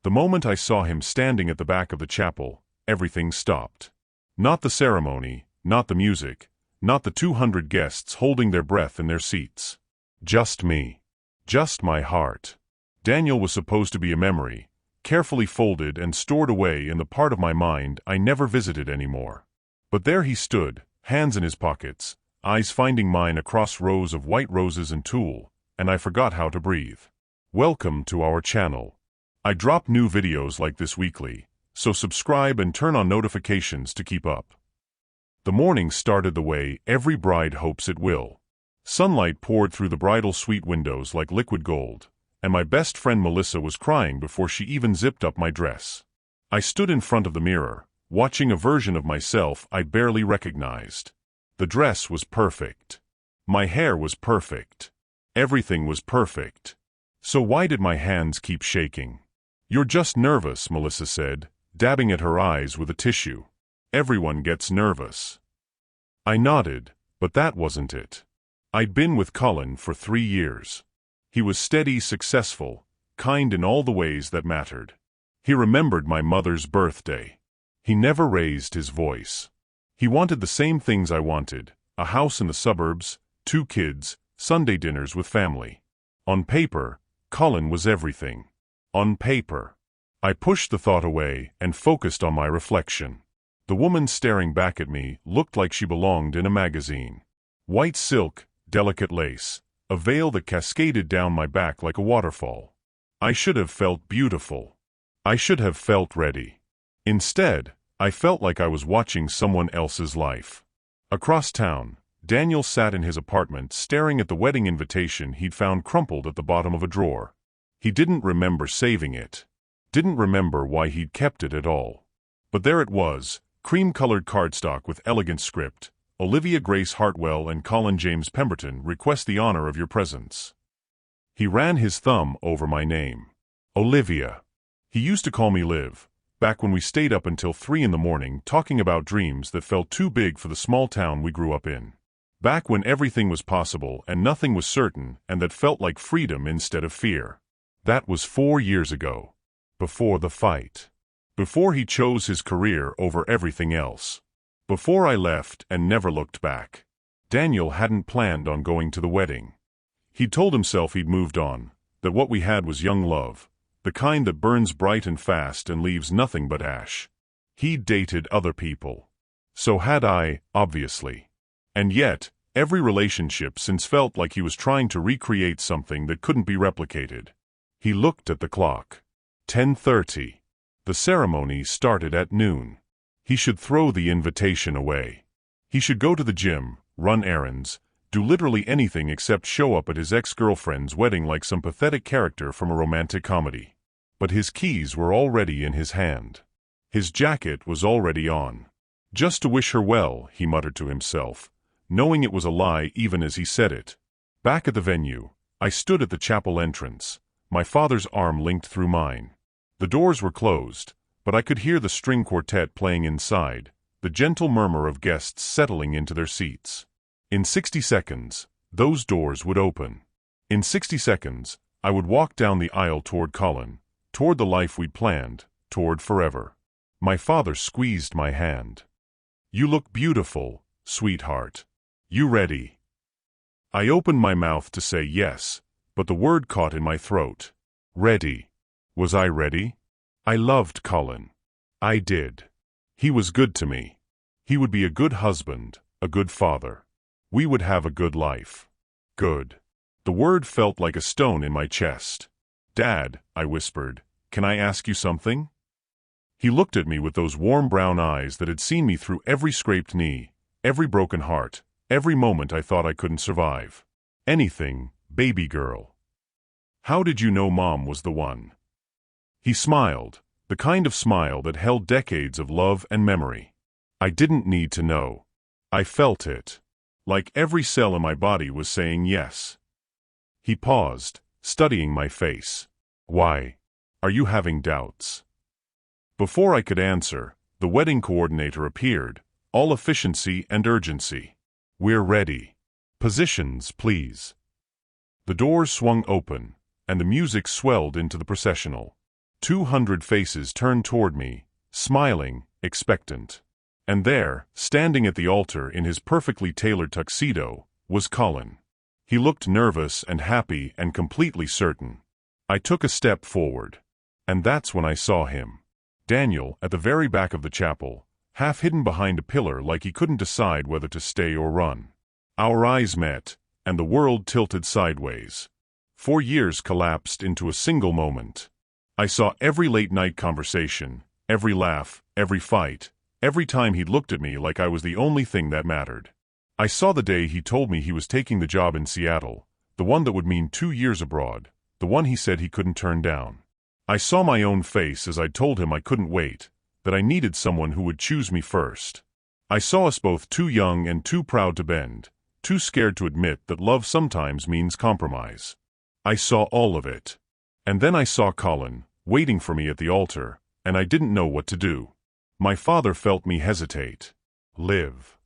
The moment I saw him standing at the back of the chapel, everything stopped. Not the ceremony, not the music, not the 200 guests holding their breath in their seats. Just me. Just my heart. Daniel was supposed to be a memory, carefully folded and stored away in the part of my mind I never visited anymore. But there he stood, hands in his pockets, eyes finding mine across rows of white roses and tulle, and I forgot how to breathe. Welcome to our channel. I drop new videos like this weekly, so subscribe and turn on notifications to keep up. The morning started the way every bride hopes it will. Sunlight poured through the bridal suite windows like liquid gold, and my best friend Melissa was crying before she even zipped up my dress. I stood in front of the mirror, watching a version of myself I barely recognized. The dress was perfect. My hair was perfect. Everything was perfect. So why did my hands keep shaking? "You're just nervous," Melissa said, dabbing at her eyes with a tissue. "Everyone gets nervous." I nodded, but that wasn't it. I'd been with Colin for 3 years. He was steady, successful, kind in all the ways that mattered. He remembered my mother's birthday. He never raised his voice. He wanted the same things I wanted: a house in the suburbs, 2 kids, Sunday dinners with family. On paper, Colin was everything. On paper. I pushed the thought away and focused on my reflection. The woman staring back at me looked like she belonged in a magazine. White silk, delicate lace, a veil that cascaded down my back like a waterfall. I should have felt beautiful. I should have felt ready. Instead, I felt like I was watching someone else's life. Across town, Daniel sat in his apartment staring at the wedding invitation he'd found crumpled at the bottom of a drawer. He didn't remember saving it. Didn't remember why he'd kept it at all. But there it was, cream-colored cardstock with elegant script: "Olivia Grace Hartwell and Colin James Pemberton request the honor of your presence." He ran his thumb over my name. Olivia. He used to call me Liv, back when we stayed up until 3 in the morning talking about dreams that felt too big for the small town we grew up in. Back when everything was possible and nothing was certain, and that felt like freedom instead of fear. That was 4 years ago. Before the fight. Before he chose his career over everything else. Before I left and never looked back. Daniel hadn't planned on going to the wedding. He'd told himself he'd moved on, that what we had was young love, the kind that burns bright and fast and leaves nothing but ash. He'd dated other people. So had I, obviously. And yet, every relationship since felt like he was trying to recreate something that couldn't be replicated. He looked at the clock. 10:30. The ceremony started at noon. He should throw the invitation away. He should go to the gym, run errands, do literally anything except show up at his ex-girlfriend's wedding like some pathetic character from a romantic comedy. But his keys were already in his hand. His jacket was already on. Just to wish her well, he muttered to himself, knowing it was a lie even as he said it. Back at the venue, I stood at the chapel entrance, my father's arm linked through mine. The doors were closed, but I could hear the string quartet playing inside, the gentle murmur of guests settling into their seats. In 60 seconds, those doors would open. In 60 seconds, I would walk down the aisle toward Colin, toward the life we'd planned, toward forever. My father squeezed my hand. "You look beautiful, sweetheart. You ready?" I opened my mouth to say yes, but the word caught in my throat. Ready. Was I ready? I loved Colin. I did. He was good to me. He would be a good husband, a good father. We would have a good life. Good. The word felt like a stone in my chest. "Dad," I whispered, "can I ask you something?" He looked at me with those warm brown eyes that had seen me through every scraped knee, every broken heart, every moment I thought I couldn't survive. "Anything, baby girl." "How did you know Mom was the one?" He smiled, the kind of smile that held decades of love and memory. I didn't need to know. I felt it. Like every cell in my body was saying yes. He paused, studying my face. "Why? Are you having doubts?" Before I could answer, the wedding coordinator appeared, all efficiency and urgency. "We're ready. Positions, please." The doors swung open, and the music swelled into the processional. 200 faces turned toward me, smiling, expectant. And there, standing at the altar in his perfectly tailored tuxedo, was Colin. He looked nervous and happy and completely certain. I took a step forward. And that's when I saw him. Daniel, at the very back of the chapel, half hidden behind a pillar like he couldn't decide whether to stay or run. Our eyes met, and the world tilted sideways. 4 years collapsed into a single moment. I saw every late-night conversation, every laugh, every fight, every time he'd looked at me like I was the only thing that mattered. I saw the day he told me he was taking the job in Seattle, the one that would mean 2 years abroad, the one he said he couldn't turn down. I saw my own face as I told him I couldn't wait, that I needed someone who would choose me first. I saw us both too young and too proud to bend, too scared to admit that love sometimes means compromise. I saw all of it. And then I saw Colin, waiting for me at the altar, and I didn't know what to do. My father felt me hesitate. Live.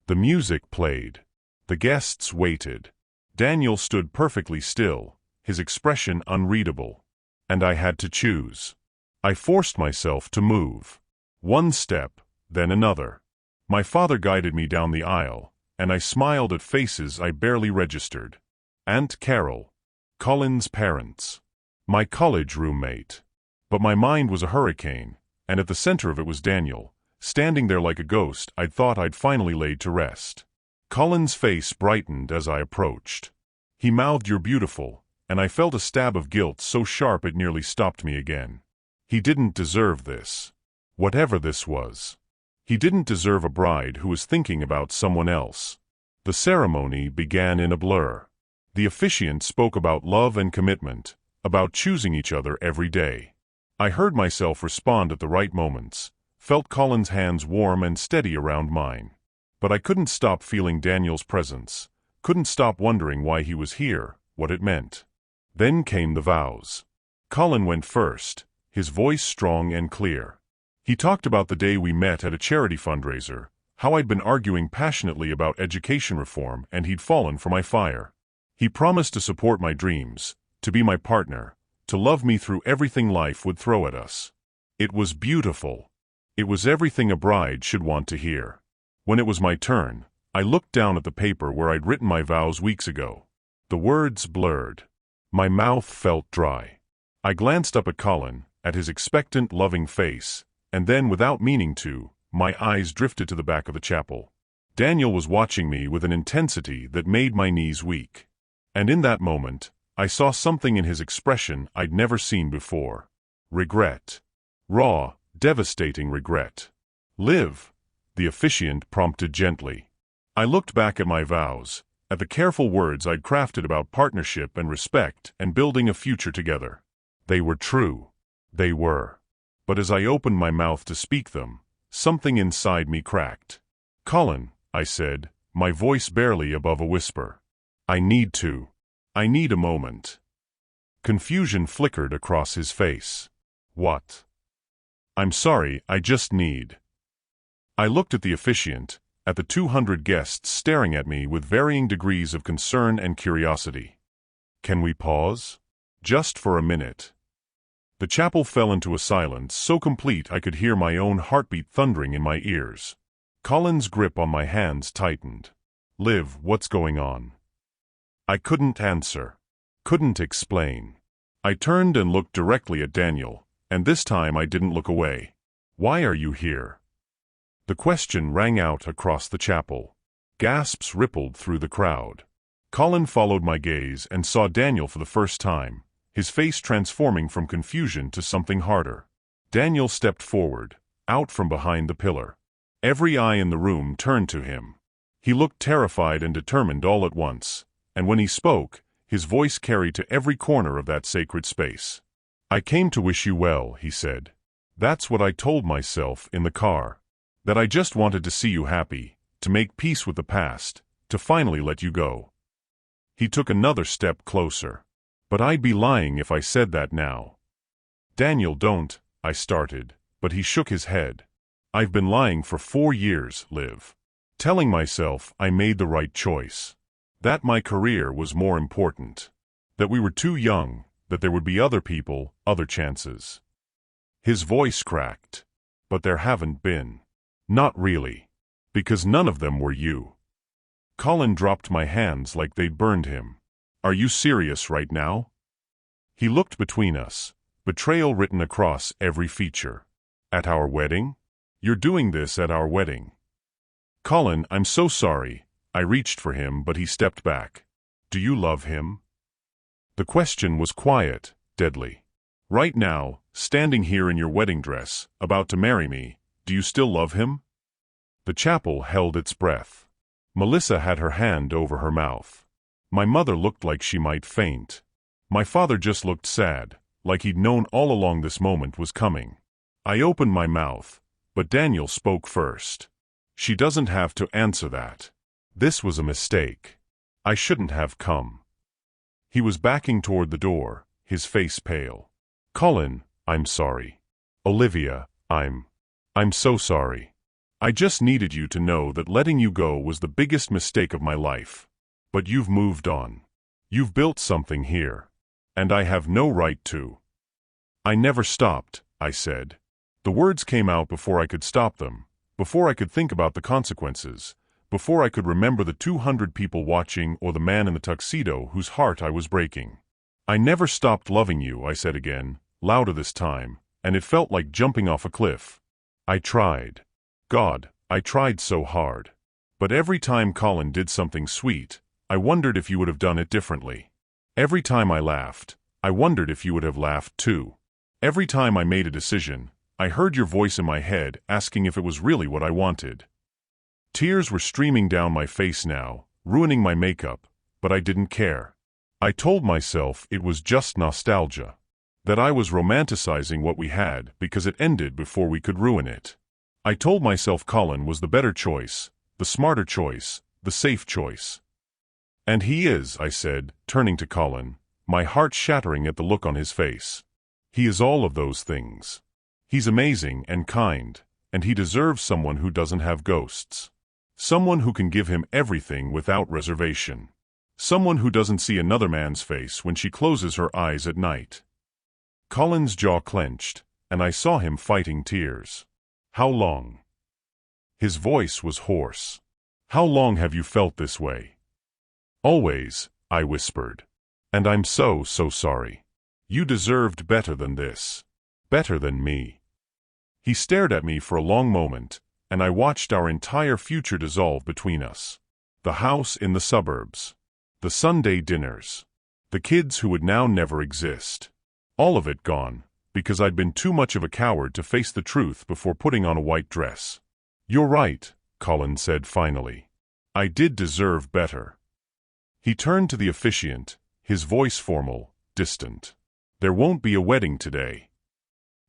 The music played. The guests waited. Daniel stood perfectly still, his expression unreadable. And I had to choose. I forced myself to move. One step, then another. My father guided me down the aisle, and I smiled at faces I barely registered. Aunt Carol. Colin's parents. My college roommate. But my mind was a hurricane, and at the center of it was Daniel, standing there like a ghost I'd thought I'd finally laid to rest. Colin's face brightened as I approached. He mouthed, "You're beautiful," and I felt a stab of guilt so sharp it nearly stopped me again. He didn't deserve this. Whatever this was. He didn't deserve a bride who was thinking about someone else. The ceremony began in a blur. The officiant spoke about love and commitment, about choosing each other every day. I heard myself respond at the right moments, felt Colin's hands warm and steady around mine. But I couldn't stop feeling Daniel's presence, couldn't stop wondering why he was here, what it meant. Then came the vows. Colin went first, his voice strong and clear. He talked about the day we met at a charity fundraiser, how I'd been arguing passionately about education reform and he'd fallen for my fire. He promised to support my dreams, to be my partner, to love me through everything life would throw at us. It was beautiful. It was everything a bride should want to hear. When it was my turn, I looked down at the paper where I'd written my vows weeks ago. The words blurred. My mouth felt dry. I glanced up at Colin, at his expectant, loving face, and then, without meaning to, my eyes drifted to the back of the chapel. Daniel was watching me with an intensity that made my knees weak. And in that moment, I saw something in his expression I'd never seen before. Regret. Raw, devastating regret. "Live," the officiant prompted gently. I looked back at my vows, at the careful words I'd crafted about partnership and respect and building a future together. They were true. They were. But as I opened my mouth to speak them, something inside me cracked. "Colin," I said, my voice barely above a whisper. I need a moment." Confusion flickered across his face. "What?" "I'm sorry, I just need." I looked at the officiant, at the 200 guests staring at me with varying degrees of concern and curiosity. "Can we pause? Just for a minute." The chapel fell into a silence so complete I could hear my own heartbeat thundering in my ears. Colin's grip on my hands tightened. "Liv, what's going on?" I couldn't answer. Couldn't explain. I turned and looked directly at Daniel, and this time I didn't look away. "Why are you here?" The question rang out across the chapel. Gasps rippled through the crowd. Colin followed my gaze and saw Daniel for the first time, his face transforming from confusion to something harder. Daniel stepped forward, out from behind the pillar. Every eye in the room turned to him. He looked terrified and determined all at once, and when he spoke, his voice carried to every corner of that sacred space. "I came to wish you well," he said. "That's what I told myself in the car. That I just wanted to see you happy, to make peace with the past, to finally let you go." He took another step closer. "But I'd be lying if I said that now." "Daniel, don't," I started, but he shook his head. "I've been lying for 4 years, Liv. Telling myself I made the right choice. That my career was more important. That we were too young, that there would be other people, other chances. His voice cracked. But there haven't been. Not really. Because none of them were you. Colin dropped my hands like they'd burned him. Are you serious right now? He looked between us, betrayal written across every feature. At our wedding? You're doing this at our wedding. Colin, I'm so sorry. I reached for him, but he stepped back. Do you love him? The question was quiet, deadly. Right now, standing here in your wedding dress, about to marry me, do you still love him? The chapel held its breath. Melissa had her hand over her mouth. My mother looked like she might faint. My father just looked sad, like he'd known all along this moment was coming. I opened my mouth, but Daniel spoke first. She doesn't have to answer that. This was a mistake. I shouldn't have come. He was backing toward the door, his face pale. Colin, I'm sorry. Olivia, I'm so sorry. I just needed you to know that letting you go was the biggest mistake of my life. But you've moved on. You've built something here. And I have no right to. I never stopped, I said. The words came out before I could stop them, before I could think about the consequences, before I could remember the 200 people watching or the man in the tuxedo whose heart I was breaking. I never stopped loving you, I said again, louder this time, and it felt like jumping off a cliff. I tried. God, I tried so hard. But every time Colin did something sweet, I wondered if you would have done it differently. Every time I laughed, I wondered if you would have laughed too. Every time I made a decision, I heard your voice in my head asking if it was really what I wanted. Tears were streaming down my face now, ruining my makeup, but I didn't care. I told myself it was just nostalgia. That I was romanticizing what we had because it ended before we could ruin it. I told myself Colin was the better choice, the smarter choice, the safe choice. And he is, I said, turning to Colin, my heart shattering at the look on his face. He is all of those things. He's amazing and kind, and he deserves someone who doesn't have ghosts. Someone who can give him everything without reservation. Someone who doesn't see another man's face when she closes her eyes at night. Colin's jaw clenched, and I saw him fighting tears. How long? His voice was hoarse. How long have you felt this way? Always, I whispered. And I'm so sorry. You deserved better than this. Better than me. He stared at me for a long moment, and I watched our entire future dissolve between us. The house in the suburbs. The Sunday dinners. The kids who would now never exist. All of it gone, because I'd been too much of a coward to face the truth before putting on a white dress. You're right, Colin said finally. I did deserve better. He turned to the officiant, his voice formal, distant. There won't be a wedding today.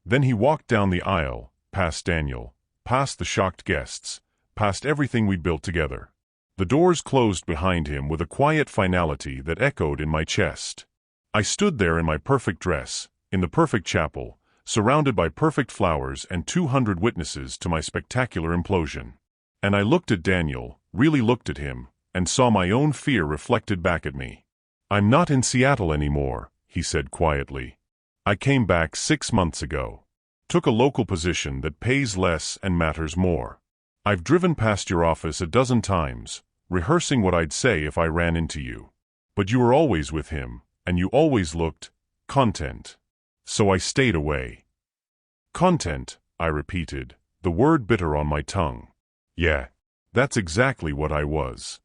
Then he walked down the aisle, past Daniel, past the shocked guests, past everything we'd built together. The doors closed behind him with a quiet finality that echoed in my chest. I stood there in my perfect dress, in the perfect chapel, surrounded by perfect flowers and 200 witnesses to my spectacular implosion. And I looked at Daniel, really looked at him, and saw my own fear reflected back at me. I'm not in Seattle anymore, he said quietly. I came back 6 months ago. Took a local position that pays less and matters more. I've driven past your office a dozen times, rehearsing what I'd say if I ran into you. But you were always with him, and you always looked content. So I stayed away. Content, I repeated, the word bitter on my tongue. Yeah, that's exactly what I was.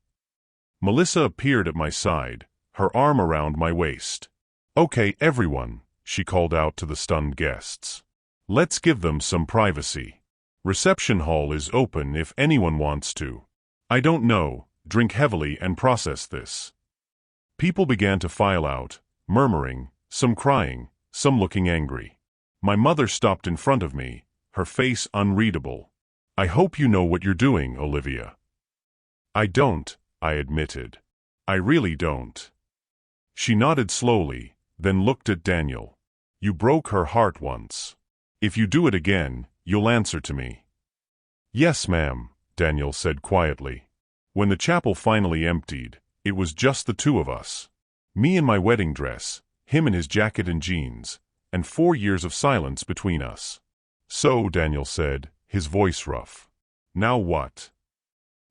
Melissa appeared at my side, her arm around my waist. Okay, everyone, she called out to the stunned guests. Let's give them some privacy. Reception hall is open if anyone wants to. I don't know, drink heavily and process this. People began to file out, murmuring, some crying, some looking angry. My mother stopped in front of me, her face unreadable. I hope you know what you're doing, Olivia. I don't, I admitted. I really don't. She nodded slowly, then looked at Daniel. You broke her heart once. If you do it again, you'll answer to me. Yes, ma'am, Daniel said quietly. When the chapel finally emptied, it was just the two of us. Me in my wedding dress, him in his jacket and jeans, and 4 years of silence between us. "So," Daniel said, his voice rough. "Now what?"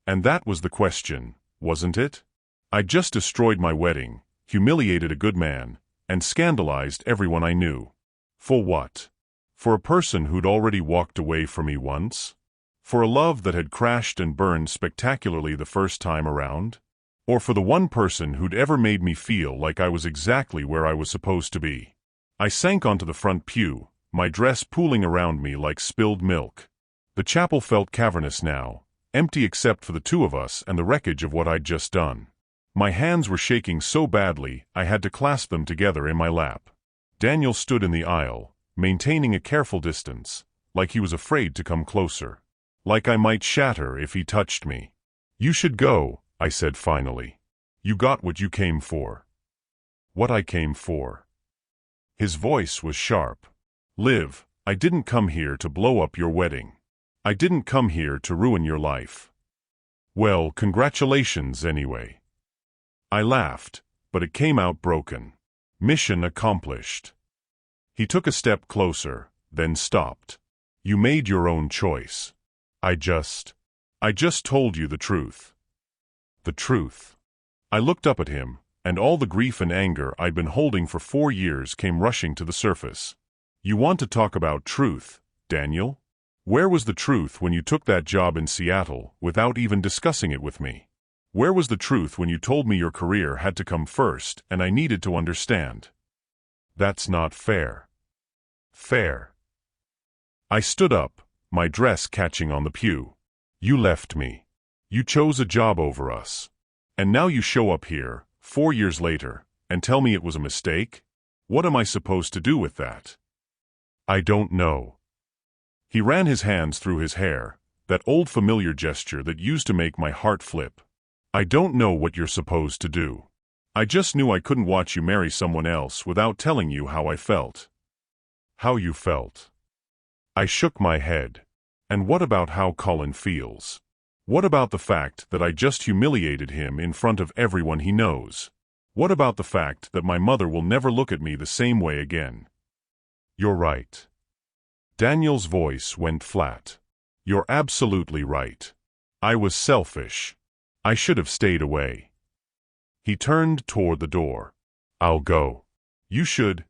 And that was the question, wasn't it? I just destroyed my wedding, humiliated a good man, and scandalized everyone I knew. For what? For a person who'd already walked away from me once? For a love that had crashed and burned spectacularly the first time around? Or for the one person who'd ever made me feel like I was exactly where I was supposed to be? I sank onto the front pew, my dress pooling around me like spilled milk. The chapel felt cavernous now, empty except for the two of us and the wreckage of what I'd just done. My hands were shaking so badly I had to clasp them together in my lap. Daniel stood in the aisle, maintaining a careful distance, like he was afraid to come closer. Like I might shatter if he touched me. "You should go," I said finally. "You got what you came for." What I came for? His voice was sharp. "Liv, I didn't come here to blow up your wedding. I didn't come here to ruin your life." "Well, congratulations anyway." I laughed, but it came out broken. Mission accomplished. He took a step closer, then stopped. "You made your own choice. I just told you the truth." The truth. I looked up at him, and all the grief and anger I'd been holding for 4 years came rushing to the surface. "You want to talk about truth, Daniel? Where was the truth when you took that job in Seattle without even discussing it with me? Where was the truth when you told me your career had to come first and I needed to understand?" "That's not fair." "Fair." I stood up, my dress catching on the pew. "You left me. You chose a job over us. And now you show up here, 4 years later, and tell me it was a mistake? What am I supposed to do with that?" "I don't know." He ran his hands through his hair, that old familiar gesture that used to make my heart flip. "I don't know what you're supposed to do. I just knew I couldn't watch you marry someone else without telling you how I felt." "How you felt?" I shook my head. "And what about how Colin feels? What about the fact that I just humiliated him in front of everyone he knows? What about the fact that my mother will never look at me the same way again?" "You're right." Daniel's voice went flat. "You're absolutely right. I was selfish. I should have stayed away." He turned toward the door. "I'll go." You should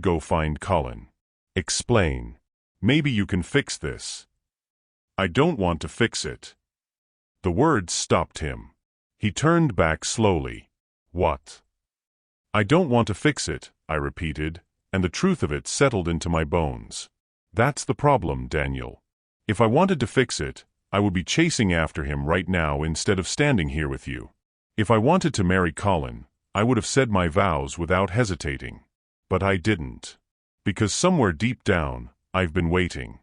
go find Colin. Explain. Maybe you can fix this." "I don't want to fix it." The words stopped him. He turned back slowly. "What?" "I don't want to fix it," I repeated, and the truth of it settled into my bones. "That's the problem, Daniel. If I wanted to fix it, I would be chasing after him right now instead of standing here with you. If I wanted to marry Colin, I would have said my vows without hesitating. But I didn't. Because somewhere deep down, I've been waiting.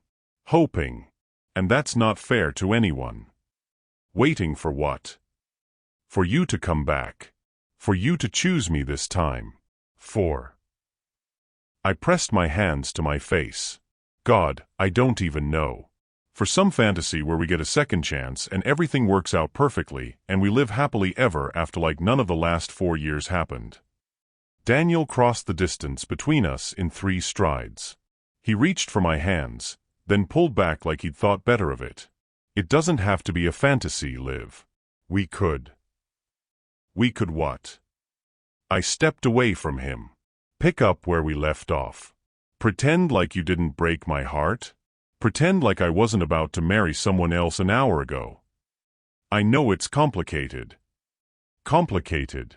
Hoping. And that's not fair to anyone." "Waiting for what?" "For you to come back. For you to choose me this time. For..." I pressed my hands to my face. God, I don't even know. For some fantasy where we get a second chance and everything works out perfectly and we live happily ever after like none of the last 4 years happened. Daniel crossed the distance between us in 3 strides. He reached for my hands, then pulled back like he'd thought better of it. "It doesn't have to be a fantasy, Liv. We could." "We could what?" I stepped away from him. "Pick up where we left off. Pretend like you didn't break my heart. Pretend like I wasn't about to marry someone else an hour ago. I know it's complicated." "Complicated?"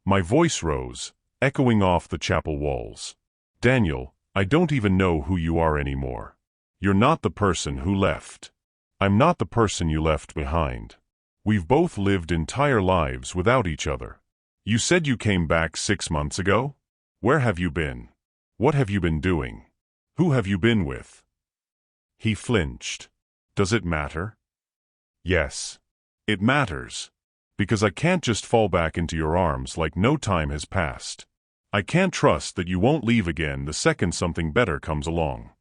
My voice rose, echoing off the chapel walls. "Daniel, I don't even know who you are anymore. You're not the person who left. I'm not the person you left behind. We've both lived entire lives without each other. You said you came back 6 months ago? Where have you been? What have you been doing? Who have you been with?" He flinched. "Does it matter?" "Yes. It matters. Because I can't just fall back into your arms like no time has passed. I can't trust that you won't leave again the second something better comes along."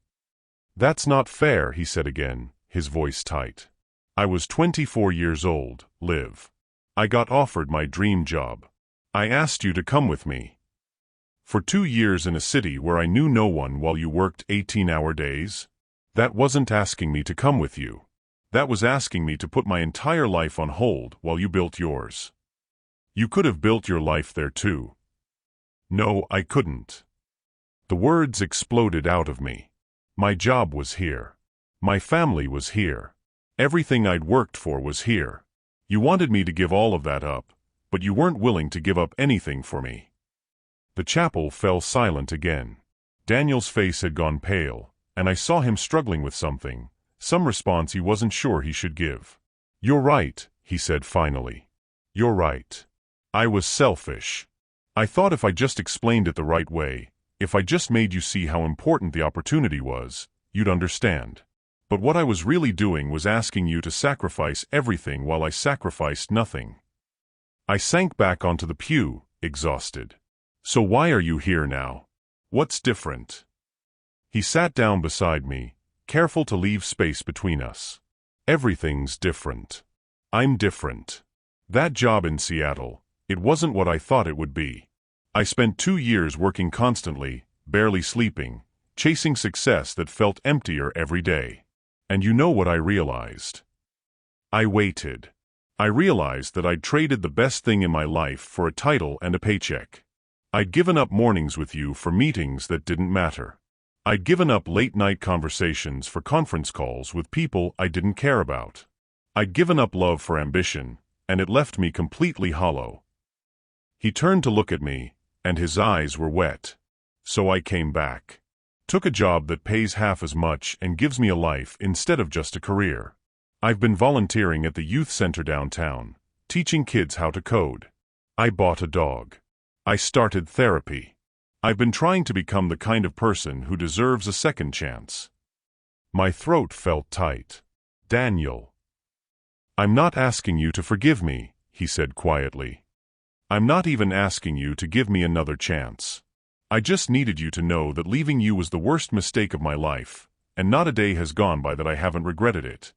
"That's not fair," he said again, his voice tight. "I was 24 years old, Liv. I got offered my dream job. I asked you to come with me. For 2 years in a city where I knew no one while you worked 18-hour days? That wasn't asking me to come with you. That was asking me to put my entire life on hold while you built yours. You could have built your life there too. No, I couldn't. The words exploded out of me. My job was here. My family was here. Everything I'd worked for was here. You wanted me to give all of that up, but you weren't willing to give up anything for me. The chapel fell silent again. Daniel's face had gone pale, and I saw him struggling with something, some response he wasn't sure he should give. "You're right," he said finally. "You're right. I was selfish. I thought if I just explained it the right way, if I just made you see how important the opportunity was, you'd understand. But what I was really doing was asking you to sacrifice everything while I sacrificed nothing." I sank back onto the pew, exhausted. "So why are you here now? What's different?" He sat down beside me, careful to leave space between us. "Everything's different. I'm different. That job in Seattle, it wasn't what I thought it would be. I spent 2 years working constantly, barely sleeping, chasing success that felt emptier every day. And you know what I realized? I waited. I realized that I'd traded the best thing in my life for a title and a paycheck. I'd given up mornings with you for meetings that didn't matter. I'd given up late-night conversations for conference calls with people I didn't care about. I'd given up love for ambition, and it left me completely hollow." He turned to look at me, and his eyes were wet. "So I came back. Took a job that pays half as much and gives me a life instead of just a career. I've been volunteering at the youth center downtown, teaching kids how to code. I bought a dog. I started therapy. I've been trying to become the kind of person who deserves a second chance." My throat felt tight. "Daniel." "I'm not asking you to forgive me," he said quietly. "I'm not even asking you to give me another chance. I just needed you to know that leaving you was the worst mistake of my life, and not a day has gone by that I haven't regretted it."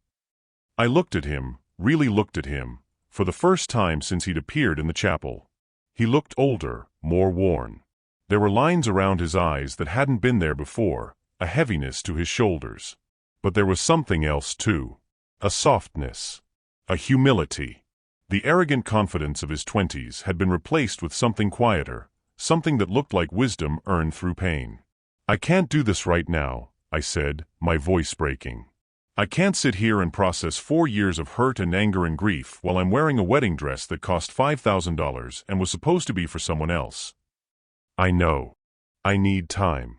I looked at him, really looked at him, for the first time since he'd appeared in the chapel. He looked older, more worn. There were lines around his eyes that hadn't been there before, a heaviness to his shoulders. But there was something else too. A softness. A humility. The arrogant confidence of his 20s had been replaced with something quieter, something that looked like wisdom earned through pain. "I can't do this right now," I said, my voice breaking. "I can't sit here and process 4 years of hurt and anger and grief while I'm wearing a wedding dress that cost $5,000 and was supposed to be for someone else. I know. I need time.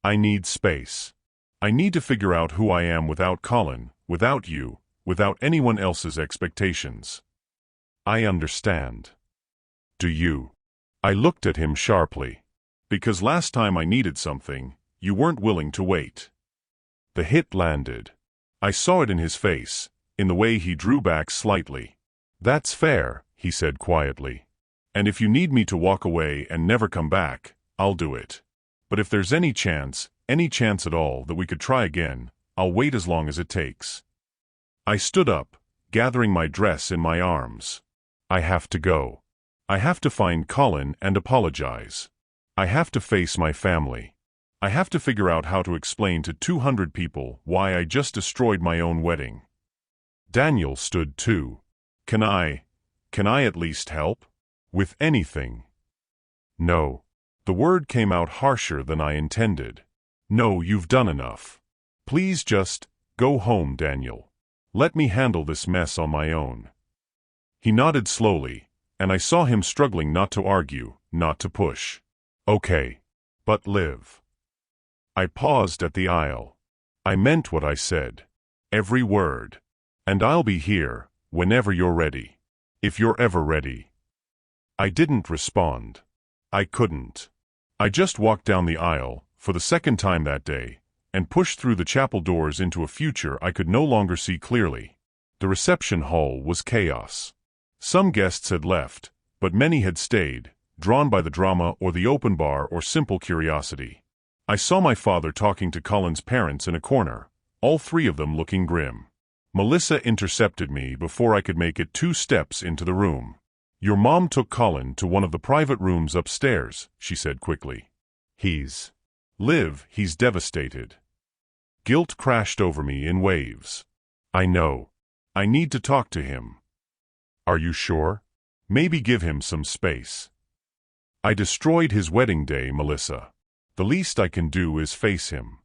I need space. I need to figure out who I am without Colin, without you, without anyone else's expectations." "I understand. Do you?" I looked at him sharply. "Because last time I needed something, you weren't willing to wait." The hit landed. I saw it in his face, in the way he drew back slightly. "That's fair," he said quietly. "And if you need me to walk away and never come back, I'll do it. But if there's any chance at all that we could try again, I'll wait as long as it takes." I stood up, gathering my dress in my arms. "I have to go. I have to find Colin and apologize. I have to face my family. I have to figure out how to explain to 200 people why I just destroyed my own wedding." Daniel stood too. Can I at least help? With anything?" "No." The word came out harsher than I intended. "No, you've done enough. Please just go home, Daniel. Let me handle this mess on my own." He nodded slowly, and I saw him struggling not to argue, not to push. "Okay. But live." I paused at the aisle. I meant what I said. Every word. "And I'll be here, whenever you're ready. If you're ever ready." I didn't respond. I couldn't. I just walked down the aisle, for the second time that day, and pushed through the chapel doors into a future I could no longer see clearly. The reception hall was chaos. Some guests had left, but many had stayed, drawn by the drama or the open bar or simple curiosity. I saw my father talking to Colin's parents in a corner, all 3 of them looking grim. Melissa intercepted me before I could make it 2 steps into the room. "Your mom took Colin to one of the private rooms upstairs," she said quickly. He's devastated. Guilt crashed over me in waves. I know. I need to talk to him. Are you sure? Maybe give him some space. I destroyed his wedding day, Melissa. The least I can do is face him.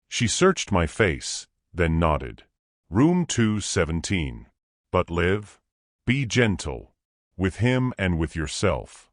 She searched my face, then nodded. Room 217. But Liv, be gentle. With him and with yourself.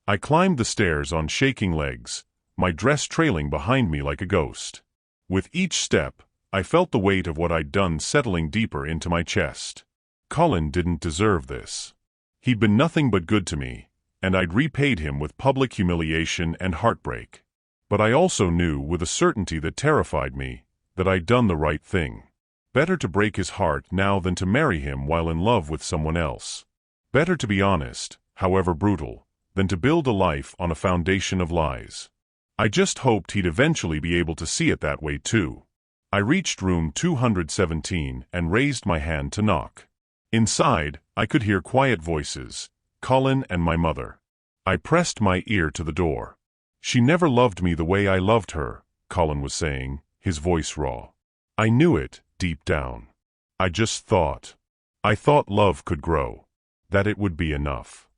I climbed the stairs on shaking legs, my dress trailing behind me like a ghost. With each step, I felt the weight of what I'd done settling deeper into my chest. Colin didn't deserve this. He'd been nothing but good to me, and I'd repaid him with public humiliation and heartbreak. But I also knew, with a certainty that terrified me, that I'd done the right thing. Better to break his heart now than to marry him while in love with someone else. Better to be honest, however brutal, than to build a life on a foundation of lies. I just hoped he'd eventually be able to see it that way too. I reached room 217 and raised my hand to knock. Inside, I could hear quiet voices, Colin and my mother. I pressed my ear to the door. She never loved me the way I loved her, Colin was saying, his voice raw. I knew it, deep down. I thought love could grow, that it would be enough.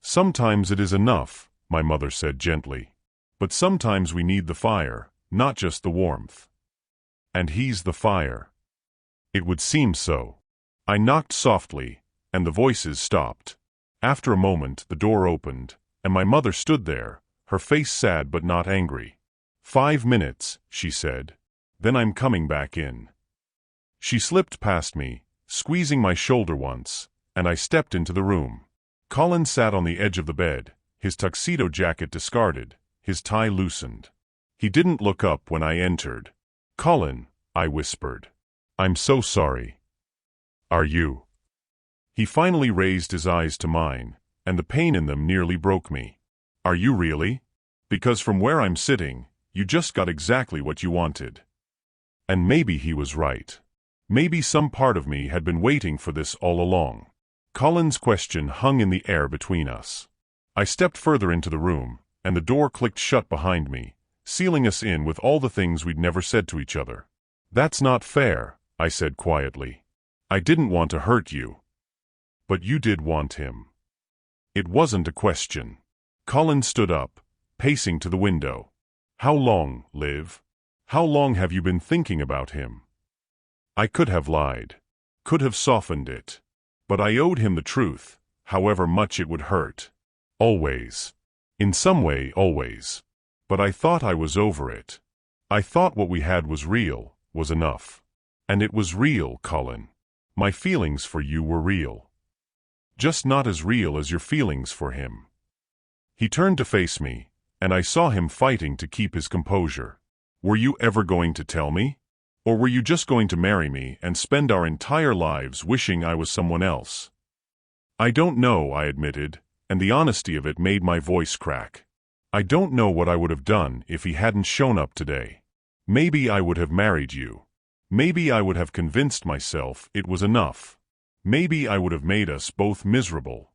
Sometimes it is enough, my mother said gently. But sometimes we need the fire, not just the warmth. And he's the fire. It would seem so. I knocked softly, and the voices stopped. After a moment, the door opened, and my mother stood there, her face sad but not angry. 5 minutes, she said. Then I'm coming back in. She slipped past me, squeezing my shoulder once, and I stepped into the room. Colin sat on the edge of the bed, his tuxedo jacket discarded, his tie loosened. He didn't look up when I entered. Colin, I whispered. I'm so sorry. Are you? He finally raised his eyes to mine, and the pain in them nearly broke me. Are you really? Because from where I'm sitting, you just got exactly what you wanted. And maybe he was right. Maybe some part of me had been waiting for this all along. Colin's question hung in the air between us. I stepped further into the room, and the door clicked shut behind me, sealing us in with all the things we'd never said to each other. That's not fair, I said quietly. I didn't want to hurt you. But you did want him. It wasn't a question. Colin stood up, pacing to the window. How long, Liv? How long have you been thinking about him? I could have lied. Could have softened it. But I owed him the truth, however much it would hurt. Always. In some way, always. But I thought I was over it. I thought what we had was real, was enough. And it was real, Colin. My feelings for you were real. Just not as real as your feelings for him. He turned to face me, and I saw him fighting to keep his composure. Were you ever going to tell me? Or were you just going to marry me and spend our entire lives wishing I was someone else? I don't know, I admitted, and the honesty of it made my voice crack. I don't know what I would have done if he hadn't shown up today. Maybe I would have married you. Maybe I would have convinced myself it was enough. Maybe I would have made us both miserable.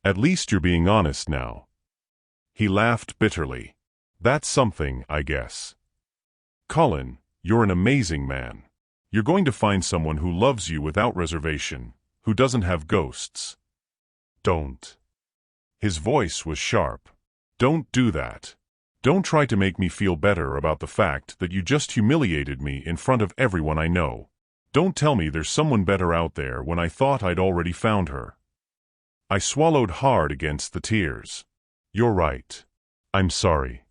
At least you're being honest now. He laughed bitterly. That's something, I guess. Colin, you're an amazing man. You're going to find someone who loves you without reservation, who doesn't have ghosts. Don't. His voice was sharp. Don't do that. Don't try to make me feel better about the fact that you just humiliated me in front of everyone I know. Don't tell me there's someone better out there when I thought I'd already found her. I swallowed hard against the tears. You're right. I'm sorry.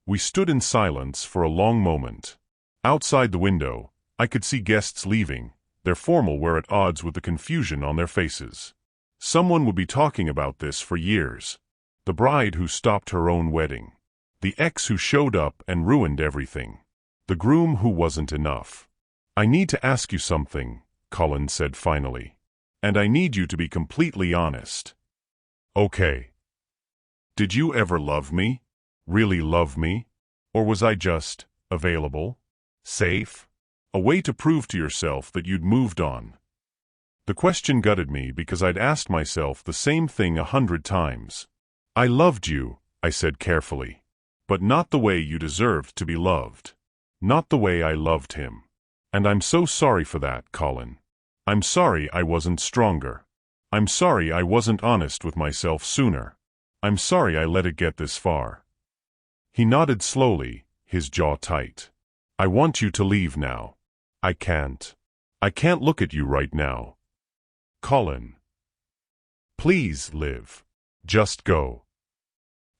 We stood in silence for a long moment. Outside the window, I could see guests leaving, their formal wear at odds with the confusion on their faces. Someone would be talking about this for years. The bride who stopped her own wedding. The ex who showed up and ruined everything. The groom who wasn't enough. I need to ask you something, Colin said finally. And I need you to be completely honest. Okay. Did you ever love me? Really love me? Or was I just available? Safe? A way to prove to yourself that you'd moved on? The question gutted me because I'd asked myself the same thing 100 times. I loved you, I said carefully. But not the way you deserved to be loved. Not the way I loved him. And I'm so sorry for that, Colin. I'm sorry I wasn't stronger. I'm sorry I wasn't honest with myself sooner. I'm sorry I let it get this far. He nodded slowly, his jaw tight. I want you to leave now. I can't. I can't look at you right now. Colin. Please, Liv. Just go.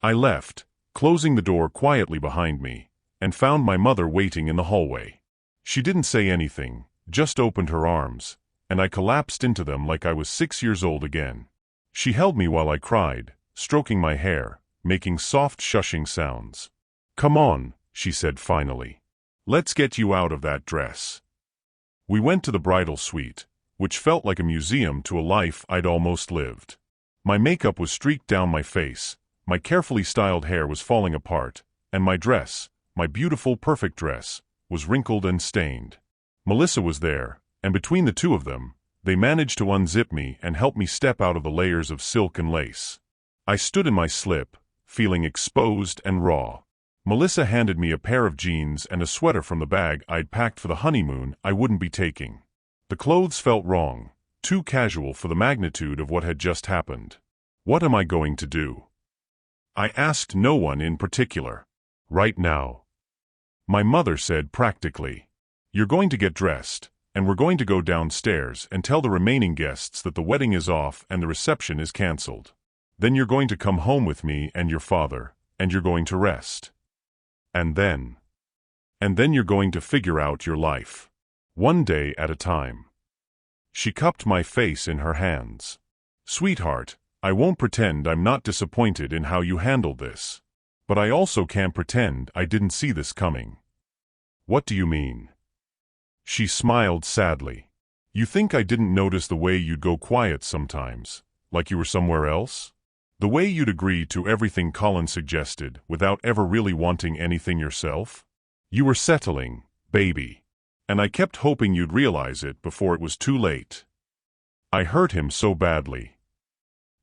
I left, closing the door quietly behind me, and found my mother waiting in the hallway. She didn't say anything, just opened her arms, and I collapsed into them like I was 6 years old again. She held me while I cried, stroking my hair, making soft shushing sounds. Come on, she said finally. Let's get you out of that dress. We went to the bridal suite, which felt like a museum to a life I'd almost lived. My makeup was streaked down my face, my carefully styled hair was falling apart, and my dress, my beautiful perfect dress, was wrinkled and stained. Melissa was there, and between the two of them, they managed to unzip me and help me step out of the layers of silk and lace. I stood in my slip, feeling exposed and raw. Melissa handed me a pair of jeans and a sweater from the bag I'd packed for the honeymoon I wouldn't be taking. The clothes felt wrong, too casual for the magnitude of what had just happened. What am I going to do? I asked no one in particular. Right now. My mother said practically, you're going to get dressed, and we're going to go downstairs and tell the remaining guests that the wedding is off and the reception is cancelled. Then you're going to come home with me and your father, and you're going to rest. And then you're going to figure out your life. One day at a time. She cupped my face in her hands. Sweetheart, I won't pretend I'm not disappointed in how you handled this. But I also can't pretend I didn't see this coming. What do you mean? She smiled sadly. You think I didn't notice the way you'd go quiet sometimes, like you were somewhere else? The way you'd agree to everything Colin suggested without ever really wanting anything yourself? You were settling, baby. And I kept hoping you'd realize it before it was too late. I hurt him so badly.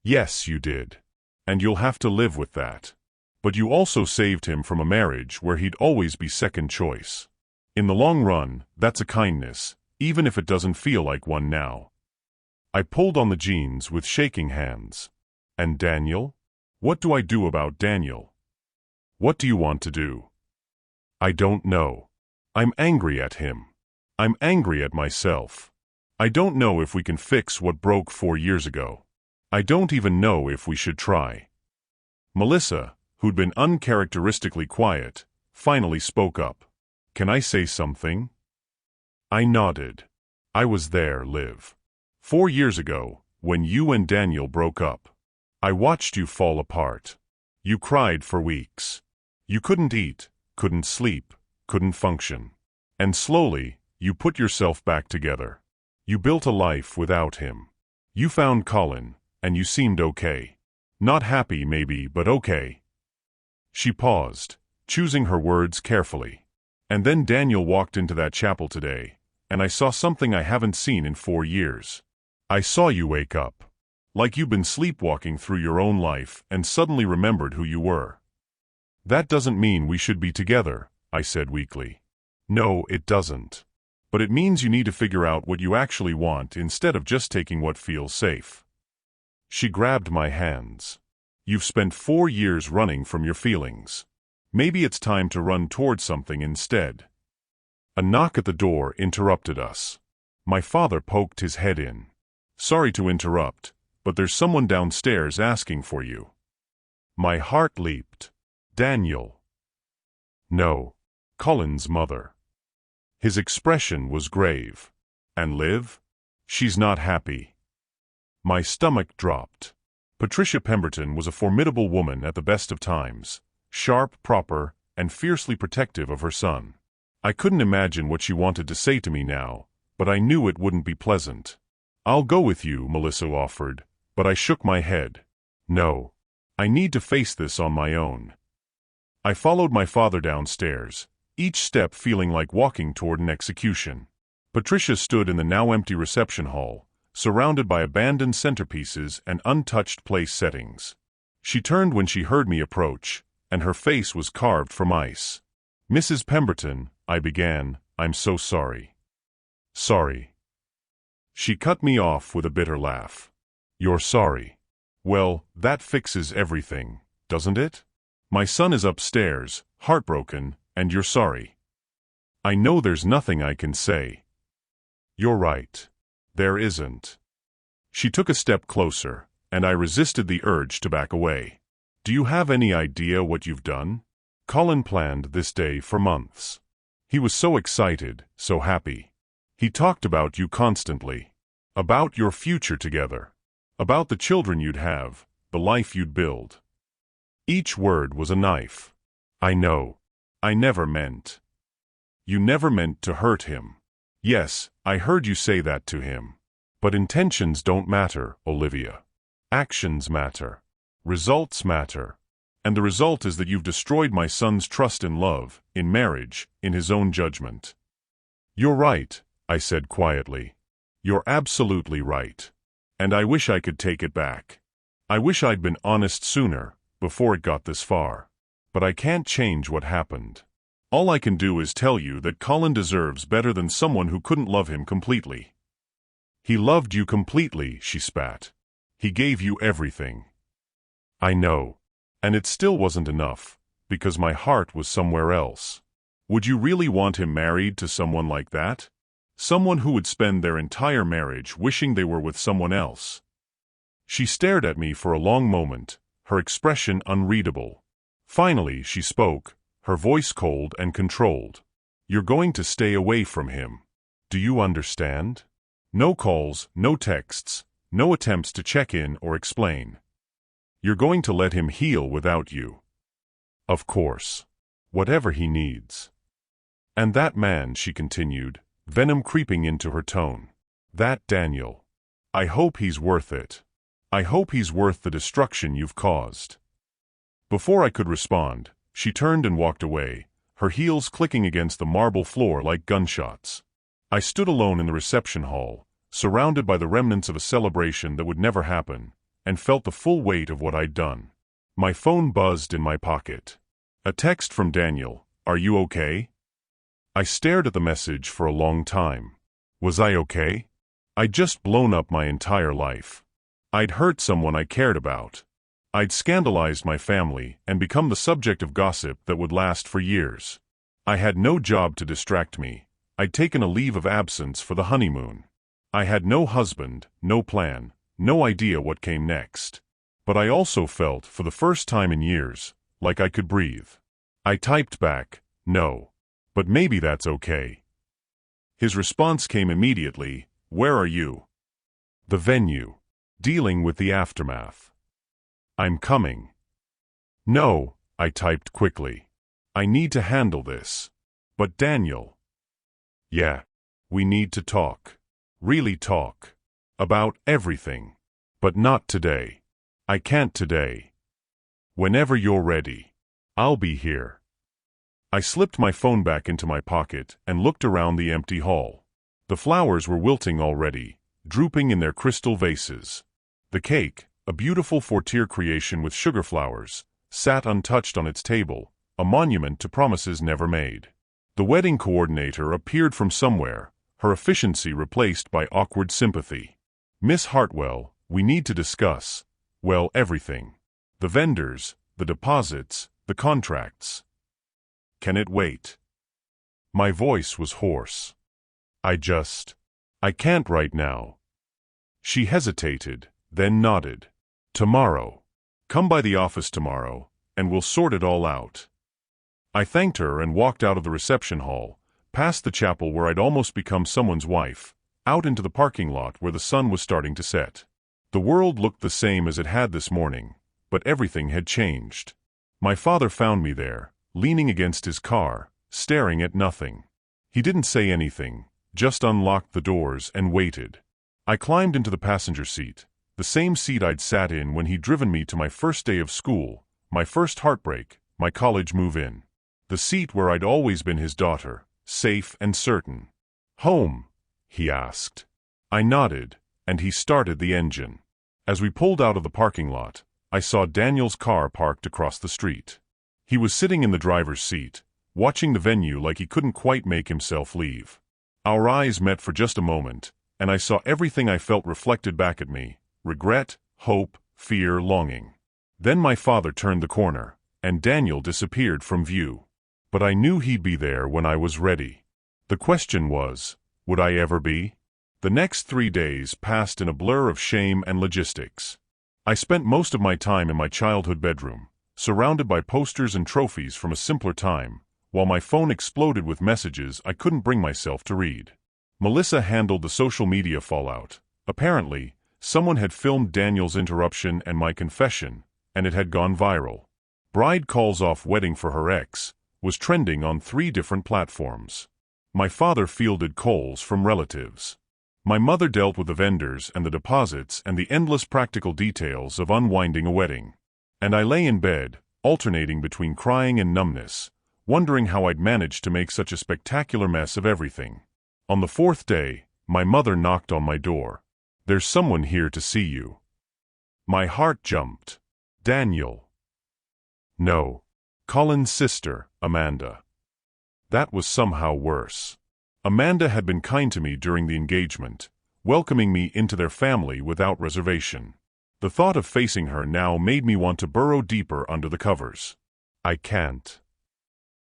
Yes, you did. And you'll have to live with that. But you also saved him from a marriage where he'd always be second choice. In the long run, that's a kindness, even if it doesn't feel like one now. I pulled on the jeans with shaking hands. And Daniel? What do I do about Daniel? What do you want to do? I don't know. I'm angry at him. I'm angry at myself. I don't know if we can fix what broke 4 years ago. I don't even know if we should try. Melissa, who'd been uncharacteristically quiet, finally spoke up. Can I say something? I nodded. I was there, Liv. 4 years ago, when you and Daniel broke up. I watched you fall apart. You cried for weeks. You couldn't eat, couldn't sleep, couldn't function. And slowly, you put yourself back together. You built a life without him. You found Colin, and you seemed okay. Not happy maybe, but okay. She paused, choosing her words carefully. And then Daniel walked into that chapel today, and I saw something I haven't seen in 4 years. I saw you wake up. Like you've been sleepwalking through your own life and suddenly remembered who you were. That doesn't mean we should be together, I said weakly. No, it doesn't. But it means you need to figure out what you actually want instead of just taking what feels safe. She grabbed my hands. You've spent 4 years running from your feelings. Maybe it's time to run towards something instead. A knock at the door interrupted us. My father poked his head in. Sorry to interrupt, but there's someone downstairs asking for you. My heart leaped. Daniel. No. Colin's mother. His expression was grave. And Liv? She's not happy. My stomach dropped. Patricia Pemberton was a formidable woman at the best of times, sharp, proper, and fiercely protective of her son. I couldn't imagine what she wanted to say to me now, but I knew it wouldn't be pleasant. I'll go with you, Melissa offered, but I shook my head. No. I need to face this on my own. I followed my father downstairs, each step feeling like walking toward an execution. Patricia stood in the now empty reception hall, surrounded by abandoned centerpieces and untouched place settings. She turned when she heard me approach, and her face was carved from ice. "Mrs. Pemberton," I began, "I'm so sorry." "Sorry." She cut me off with a bitter laugh. "You're sorry? Well, that fixes everything, doesn't it? My son is upstairs, heartbroken, and you're sorry. I know there's nothing I can say." "You're right. There isn't." She took a step closer, and I resisted the urge to back away. "Do you have any idea what you've done? Colin planned this day for months. He was so excited, so happy. He talked about you constantly. About your future together. About the children you'd have, the life you'd build. Each word was a knife. I know. I never meant. You never meant to hurt him. Yes, I heard you say that to him. But intentions don't matter, Olivia. Actions matter. Results matter. And the result is that you've destroyed my son's trust in love, in marriage, in his own judgment." "You're right," I said quietly. "You're absolutely right. And I wish I could take it back. I wish I'd been honest sooner, before it got this far. But I can't change what happened. All I can do is tell you that Colin deserves better than someone who couldn't love him completely." "He loved you completely," she spat. "He gave you everything." "I know. And it still wasn't enough, because my heart was somewhere else. Would you really want him married to someone like that? Someone who would spend their entire marriage wishing they were with someone else?" She stared at me for a long moment, her expression unreadable. Finally she spoke, her voice cold and controlled. "You're going to stay away from him. Do you understand? No calls, no texts, no attempts to check in or explain. You're going to let him heal without you. Of course. Whatever he needs." "And that man," she continued, venom creeping into her tone. "That Daniel. I hope he's worth it. I hope he's worth the destruction you've caused." Before I could respond, she turned and walked away, her heels clicking against the marble floor like gunshots. I stood alone in the reception hall, surrounded by the remnants of a celebration that would never happen, and felt the full weight of what I'd done. My phone buzzed in my pocket. A text from Daniel, "Are you okay?" I stared at the message for a long time. Was I okay? I'd just blown up my entire life. I'd hurt someone I cared about. I'd scandalized my family and become the subject of gossip that would last for years. I had no job to distract me. I'd taken a leave of absence for the honeymoon. I had no husband, no plan, no idea what came next. But I also felt, for the first time in years, like I could breathe. I typed back, "No. But maybe that's okay." His response came immediately, "Where are you?" "The venue. Dealing with the aftermath." "I'm coming." "No," I typed quickly. "I need to handle this." "But Daniel." "Yeah. We need to talk. Really talk. About everything. But not today. I can't today. Whenever you're ready. I'll be here." I slipped my phone back into my pocket and looked around the empty hall. The flowers were wilting already, drooping in their crystal vases. The cake, a beautiful four-tier creation with sugar flowers, sat untouched on its table, a monument to promises never made. The wedding coordinator appeared from somewhere, her efficiency replaced by awkward sympathy. "Miss Hartwell, we need to discuss, well, everything. The vendors, the deposits, the contracts. Can it wait?" My voice was hoarse. I can't right now." She hesitated, then nodded. "Tomorrow. Come by the office tomorrow, and we'll sort it all out." I thanked her and walked out of the reception hall, past the chapel where I'd almost become someone's wife, out into the parking lot where the sun was starting to set. The world looked the same as it had this morning, but everything had changed. My father found me there, leaning against his car, staring at nothing. He didn't say anything, just unlocked the doors and waited. I climbed into the passenger seat, the same seat I'd sat in when he'd driven me to my first day of school, my first heartbreak, my college move-in. The seat where I'd always been his daughter, safe and certain. "Home?" he asked. I nodded, and he started the engine. As we pulled out of the parking lot, I saw Daniel's car parked across the street. He was sitting in the driver's seat, watching the venue like he couldn't quite make himself leave. Our eyes met for just a moment, and I saw everything I felt reflected back at me: regret, hope, fear, longing. Then my father turned the corner, and Daniel disappeared from view. But I knew he'd be there when I was ready. The question was, would I ever be? The next 3 days passed in a blur of shame and logistics. I spent most of my time in my childhood bedroom, surrounded by posters and trophies from a simpler time, while my phone exploded with messages I couldn't bring myself to read. Melissa handled the social media fallout. Apparently, someone had filmed Daniel's interruption and my confession, and it had gone viral. Bride calls off wedding for her ex was trending on 3 different platforms. My father fielded calls from relatives. My mother dealt with the vendors and the deposits and the endless practical details of unwinding a wedding. And I lay in bed, alternating between crying and numbness, wondering how I'd managed to make such a spectacular mess of everything. On the 4th day, my mother knocked on my door. "There's someone here to see you." My heart jumped. Daniel. No. Colin's sister, Amanda. That was somehow worse. Amanda had been kind to me during the engagement, welcoming me into their family without reservation. The thought of facing her now made me want to burrow deeper under the covers. "I can't.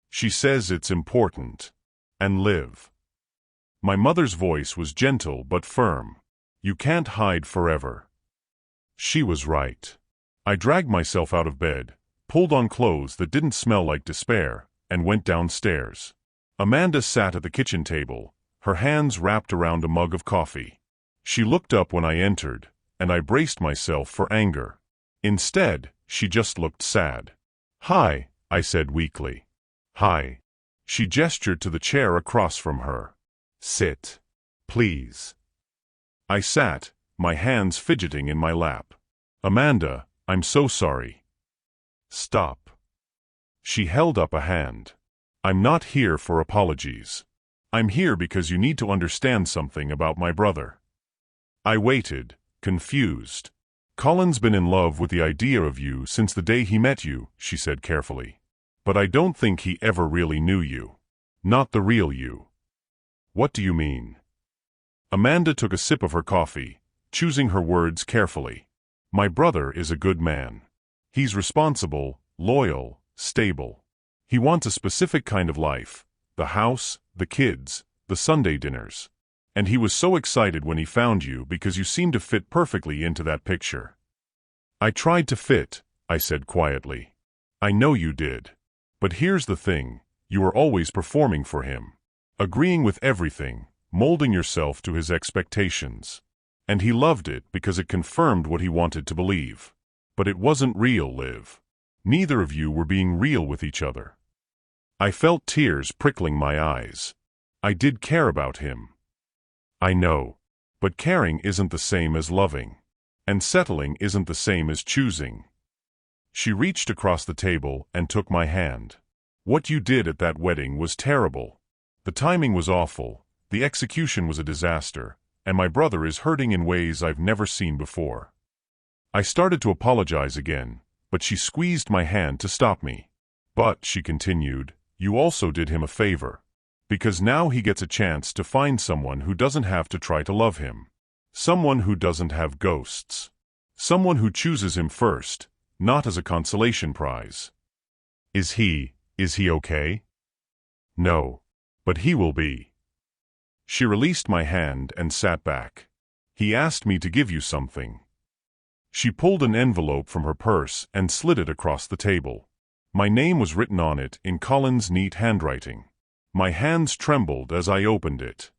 She says it's important. And Liv." My mother's voice was gentle but firm. "You can't hide forever." She was right. I dragged myself out of bed, pulled on clothes that didn't smell like despair, and went downstairs. Amanda sat at the kitchen table, her hands wrapped around a mug of coffee. She looked up when I entered, and I braced myself for anger. Instead, she just looked sad. "Hi," I said weakly. "Hi." She gestured to the chair across from her. "Sit. Please." I sat, my hands fidgeting in my lap. "Amanda, I'm so sorry." "Stop." She held up a hand. "I'm not here for apologies. I'm here because you need to understand something about my brother." I waited, confused. "Colin's been in love with the idea of you since the day he met you," she said carefully. "But I don't think he ever really knew you. Not the real you." "What do you mean?" Amanda took a sip of her coffee, choosing her words carefully. "My brother is a good man. He's responsible, loyal, stable. He wants a specific kind of life: the house, the kids, the Sunday dinners. And he was so excited when he found you because you seemed to fit perfectly into that picture." "I tried to fit," I said quietly. "I know you did. But here's the thing, you were always performing for him. Agreeing with everything, molding yourself to his expectations. And he loved it because it confirmed what he wanted to believe. But it wasn't real, Liv. Neither of you were being real with each other." I felt tears prickling my eyes. I did care about him. I know. But caring isn't the same as loving. And settling isn't the same as choosing. She reached across the table and took my hand. "What you did at that wedding was terrible. The timing was awful, the execution was a disaster, and my brother is hurting in ways I've never seen before." I started to apologize again, but she squeezed my hand to stop me. "But," she continued, "you also did him a favor. Because now he gets a chance to find someone who doesn't have to try to love him. Someone who doesn't have ghosts. Someone who chooses him first, not as a consolation prize." Is he okay?" "No. But he will be." She released my hand and sat back. "He asked me to give you something." She pulled an envelope from her purse and slid it across the table. My name was written on it in Colin's neat handwriting. My hands trembled as I opened it.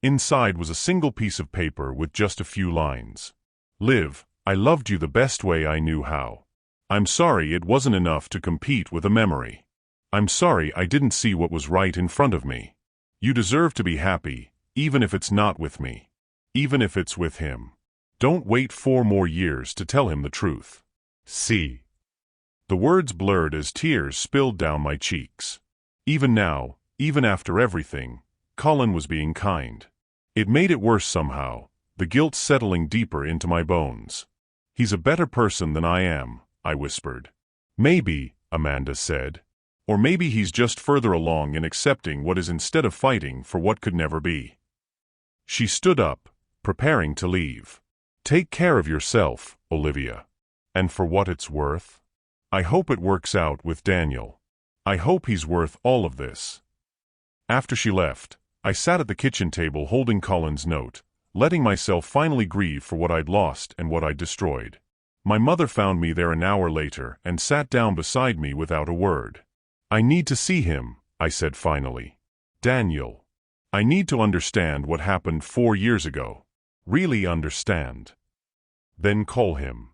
Inside was a single piece of paper with just a few lines. "Liv, I loved you the best way I knew how. I'm sorry it wasn't enough to compete with a memory. I'm sorry I didn't see what was right in front of me. You deserve to be happy, even if it's not with me. Even if it's with him. Don't wait 4 more years to tell him the truth. See." The words blurred as tears spilled down my cheeks. Even now, even after everything, Colin was being kind. It made it worse somehow, the guilt settling deeper into my bones. "He's a better person than I am," I whispered. "Maybe," Amanda said, Or maybe he's just further along in accepting what is instead of fighting for what could never be. She stood up, preparing to leave. Take care of yourself, Olivia. And for what it's worth, I hope it works out with Daniel. I hope he's worth all of this. After she left, I sat at the kitchen table holding Colin's note, letting myself finally grieve for what I'd lost and what I'd destroyed. My mother found me there an hour later and sat down beside me without a word. I need to see him, I said finally. Daniel. I need to understand what happened 4 years ago. Really understand. Then call him.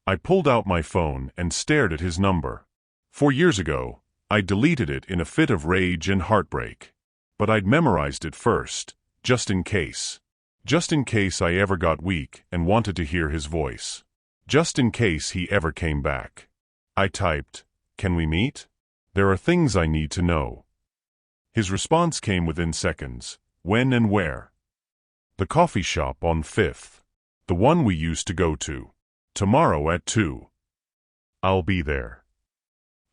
I pulled out my phone and stared at his number. 4 years ago, I deleted it in a fit of rage and heartbreak. But I'd memorized it first, just in case. Just in case I ever got weak and wanted to hear his voice. Just in case he ever came back. I typed, "Can we meet? There are things I need to know." His response came within seconds. When and where? The coffee shop on 5th. The one we used to go to. Tomorrow at 2. I'll be there.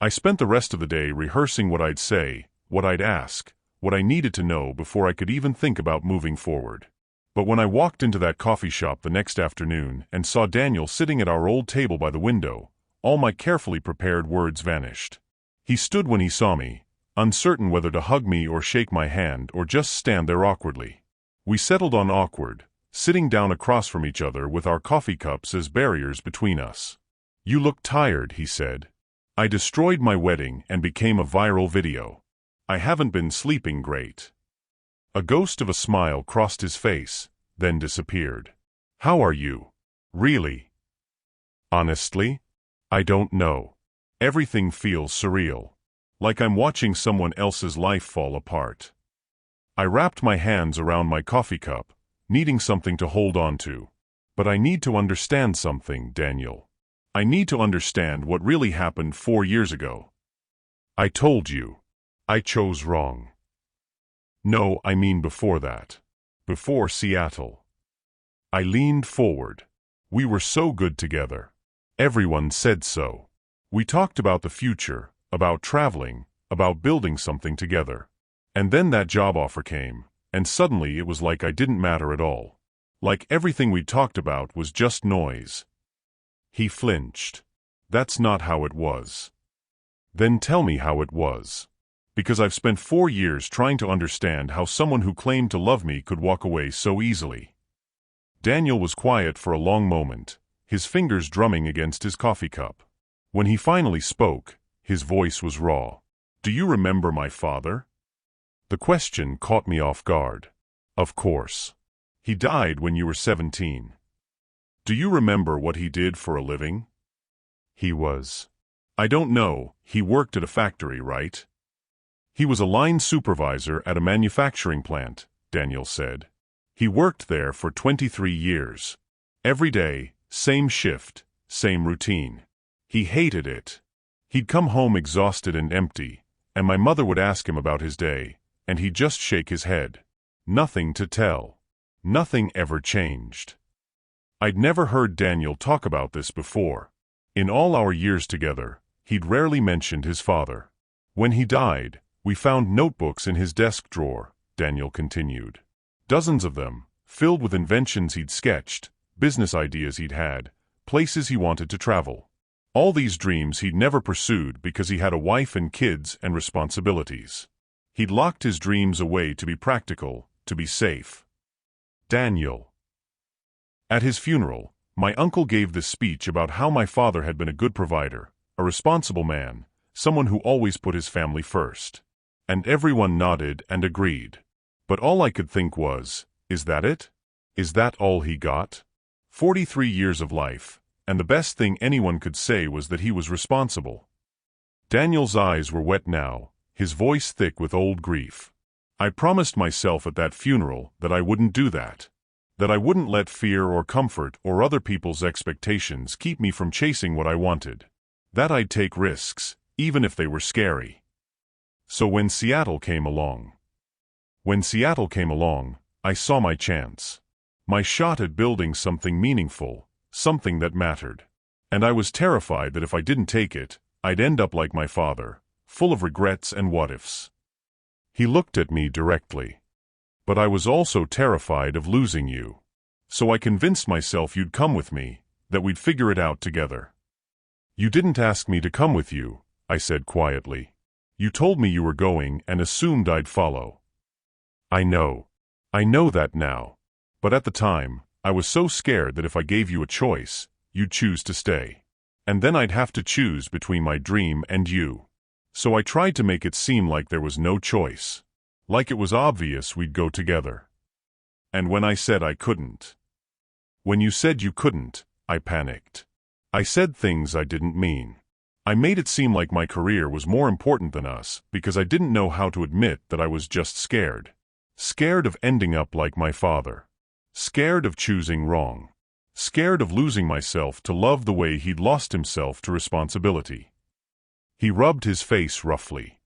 I spent the rest of the day rehearsing what I'd say, what I'd ask, what I needed to know before I could even think about moving forward. But when I walked into that coffee shop the next afternoon and saw Daniel sitting at our old table by the window, all my carefully prepared words vanished. He stood when he saw me, uncertain whether to hug me or shake my hand or just stand there awkwardly. We settled on awkward, sitting down across from each other with our coffee cups as barriers between us. "You look tired," he said. "I destroyed my wedding and became a viral video. I haven't been sleeping great." A ghost of a smile crossed his face, then disappeared. "How are you? Really?" "Honestly? I don't know. Everything feels surreal. Like I'm watching someone else's life fall apart." I wrapped my hands around my coffee cup, needing something to hold on to. "But I need to understand something, Daniel. I need to understand what really happened 4 years ago." "I told you. I chose wrong." "No, I mean before that. Before Seattle." I leaned forward. "We were so good together. Everyone said so. We talked about the future, about traveling, about building something together. And then that job offer came, and suddenly it was like I didn't matter at all. Like everything we'd talked about was just noise." He flinched. "That's not how it was." "Then tell me how it was. Because I've spent 4 years trying to understand how someone who claimed to love me could walk away so easily." Daniel was quiet for a long moment, his fingers drumming against his coffee cup. When he finally spoke, his voice was raw. "Do you remember my father?" The question caught me off guard. "Of course. He died when you were 17. Do you remember what he did for a living?" "He was—" "I don't know, he worked at a factory, right?" "He was a line supervisor at a manufacturing plant," Daniel said. "He worked there for 23 years. Every day, same shift, same routine. He hated it. He'd come home exhausted and empty, and my mother would ask him about his day, and he'd just shake his head. Nothing to tell. Nothing ever changed." I'd never heard Daniel talk about this before. In all our years together, he'd rarely mentioned his father. "When he died, we found notebooks in his desk drawer," Daniel continued. "Dozens of them, filled with inventions he'd sketched, business ideas he'd had, places he wanted to travel. All these dreams he'd never pursued because he had a wife and kids and responsibilities. He'd locked his dreams away to be practical, to be safe." Daniel. At his funeral, my uncle gave this speech about how my father had been a good provider, a responsible man, someone who always put his family first. And everyone nodded and agreed. But all I could think was, is that it? Is that all he got? 43 years of life, and the best thing anyone could say was that he was responsible. Daniel's eyes were wet now, his voice thick with old grief. I promised myself at that funeral that I wouldn't do that. That I wouldn't let fear or comfort or other people's expectations keep me from chasing what I wanted. That I'd take risks, even if they were scary. So when Seattle came along, I saw my chance. My shot at building something meaningful, something that mattered. And I was terrified that if I didn't take it, I'd end up like my father, full of regrets and what-ifs. He looked at me directly. But I was also terrified of losing you. So I convinced myself you'd come with me, that we'd figure it out together. You didn't ask me to come with you, I said quietly. You told me you were going and assumed I'd follow. I know. I know that now. But at the time, I was so scared that if I gave you a choice, you'd choose to stay. And then I'd have to choose between my dream and you. So I tried to make it seem like there was no choice. Like it was obvious we'd go together. And when I said I couldn't. When you said you couldn't, I panicked. I said things I didn't mean. I made it seem like my career was more important than us because I didn't know how to admit that I was just scared. Scared of ending up like my father. Scared of choosing wrong. Scared of losing myself to love the way he'd lost himself to responsibility. He rubbed his face roughly.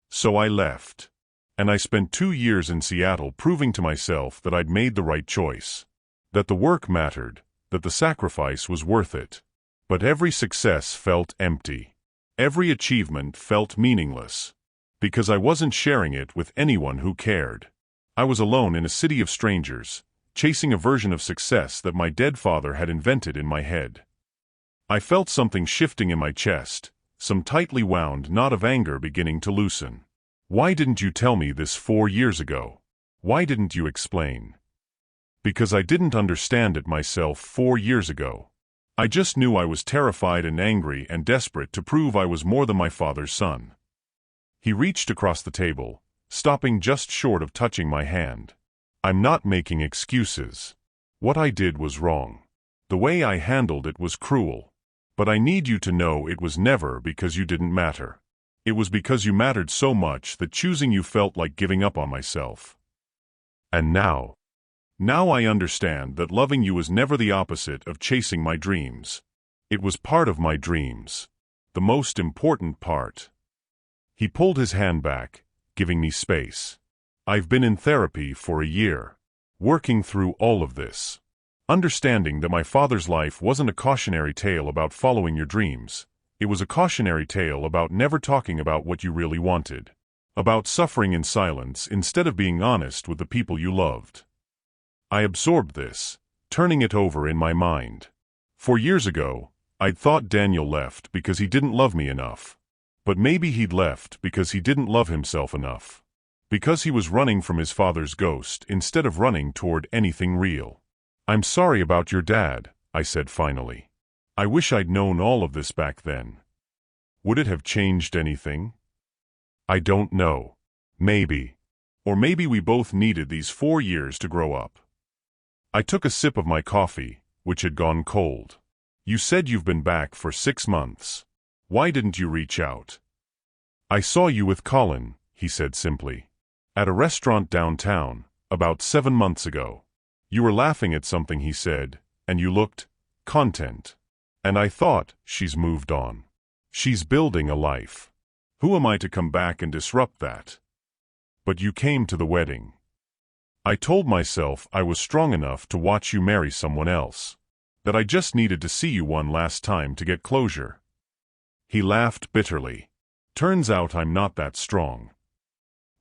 So I left. And I spent 2 years in Seattle proving to myself that I'd made the right choice. That the work mattered, that the sacrifice was worth it. But every success felt empty. Every achievement felt meaningless. Because I wasn't sharing it with anyone who cared. I was alone in a city of strangers, chasing a version of success that my dead father had invented in my head. I felt something shifting in my chest, some tightly wound knot of anger beginning to loosen. Why didn't you tell me this 4 years ago? Why didn't you explain? Because I didn't understand it myself 4 years ago. I just knew I was terrified and angry and desperate to prove I was more than my father's son. He reached across the table, stopping just short of touching my hand. I'm not making excuses. What I did was wrong. The way I handled it was cruel. But I need you to know it was never because you didn't matter. It was because you mattered so much that choosing you felt like giving up on myself. And now I understand that loving you was never the opposite of chasing my dreams. It was part of my dreams. The most important part. He pulled his hand back, giving me space. I've been in therapy for a year, working through all of this. Understanding that my father's life wasn't a cautionary tale about following your dreams. It was a cautionary tale about never talking about what you really wanted. About suffering in silence instead of being honest with the people you loved. I absorbed this, turning it over in my mind. 4 years ago, I'd thought Daniel left because he didn't love me enough. But maybe he'd left because he didn't love himself enough. Because he was running from his father's ghost instead of running toward anything real. I'm sorry about your dad, I said finally. I wish I'd known all of this back then. Would it have changed anything? I don't know. Maybe. Or maybe we both needed these 4 years to grow up. I took a sip of my coffee, which had gone cold. You said you've been back for 6 months. Why didn't you reach out? I saw you with Colin, he said simply. At a restaurant downtown, about 7 months ago. You were laughing at something he said, and you looked content. And I thought, she's moved on. She's building a life. Who am I to come back and disrupt that? But you came to the wedding. I told myself I was strong enough to watch you marry someone else. That I just needed to see you one last time to get closure. He laughed bitterly. Turns out I'm not that strong.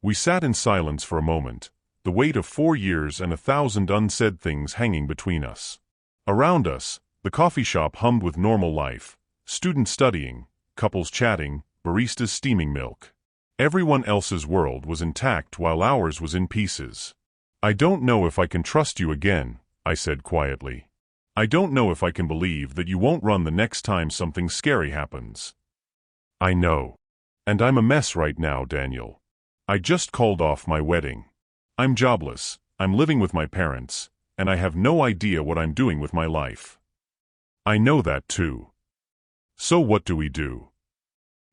We sat in silence for a moment, the weight of 4 years and 1,000 unsaid things hanging between us. Around us, the coffee shop hummed with normal life, students studying, couples chatting, baristas steaming milk. Everyone else's world was intact while ours was in pieces. I don't know if I can trust you again, I said quietly. I don't know if I can believe that you won't run the next time something scary happens. I know. And I'm a mess right now, Daniel. I just called off my wedding. I'm jobless, I'm living with my parents, and I have no idea what I'm doing with my life. I know that too. So what do we do?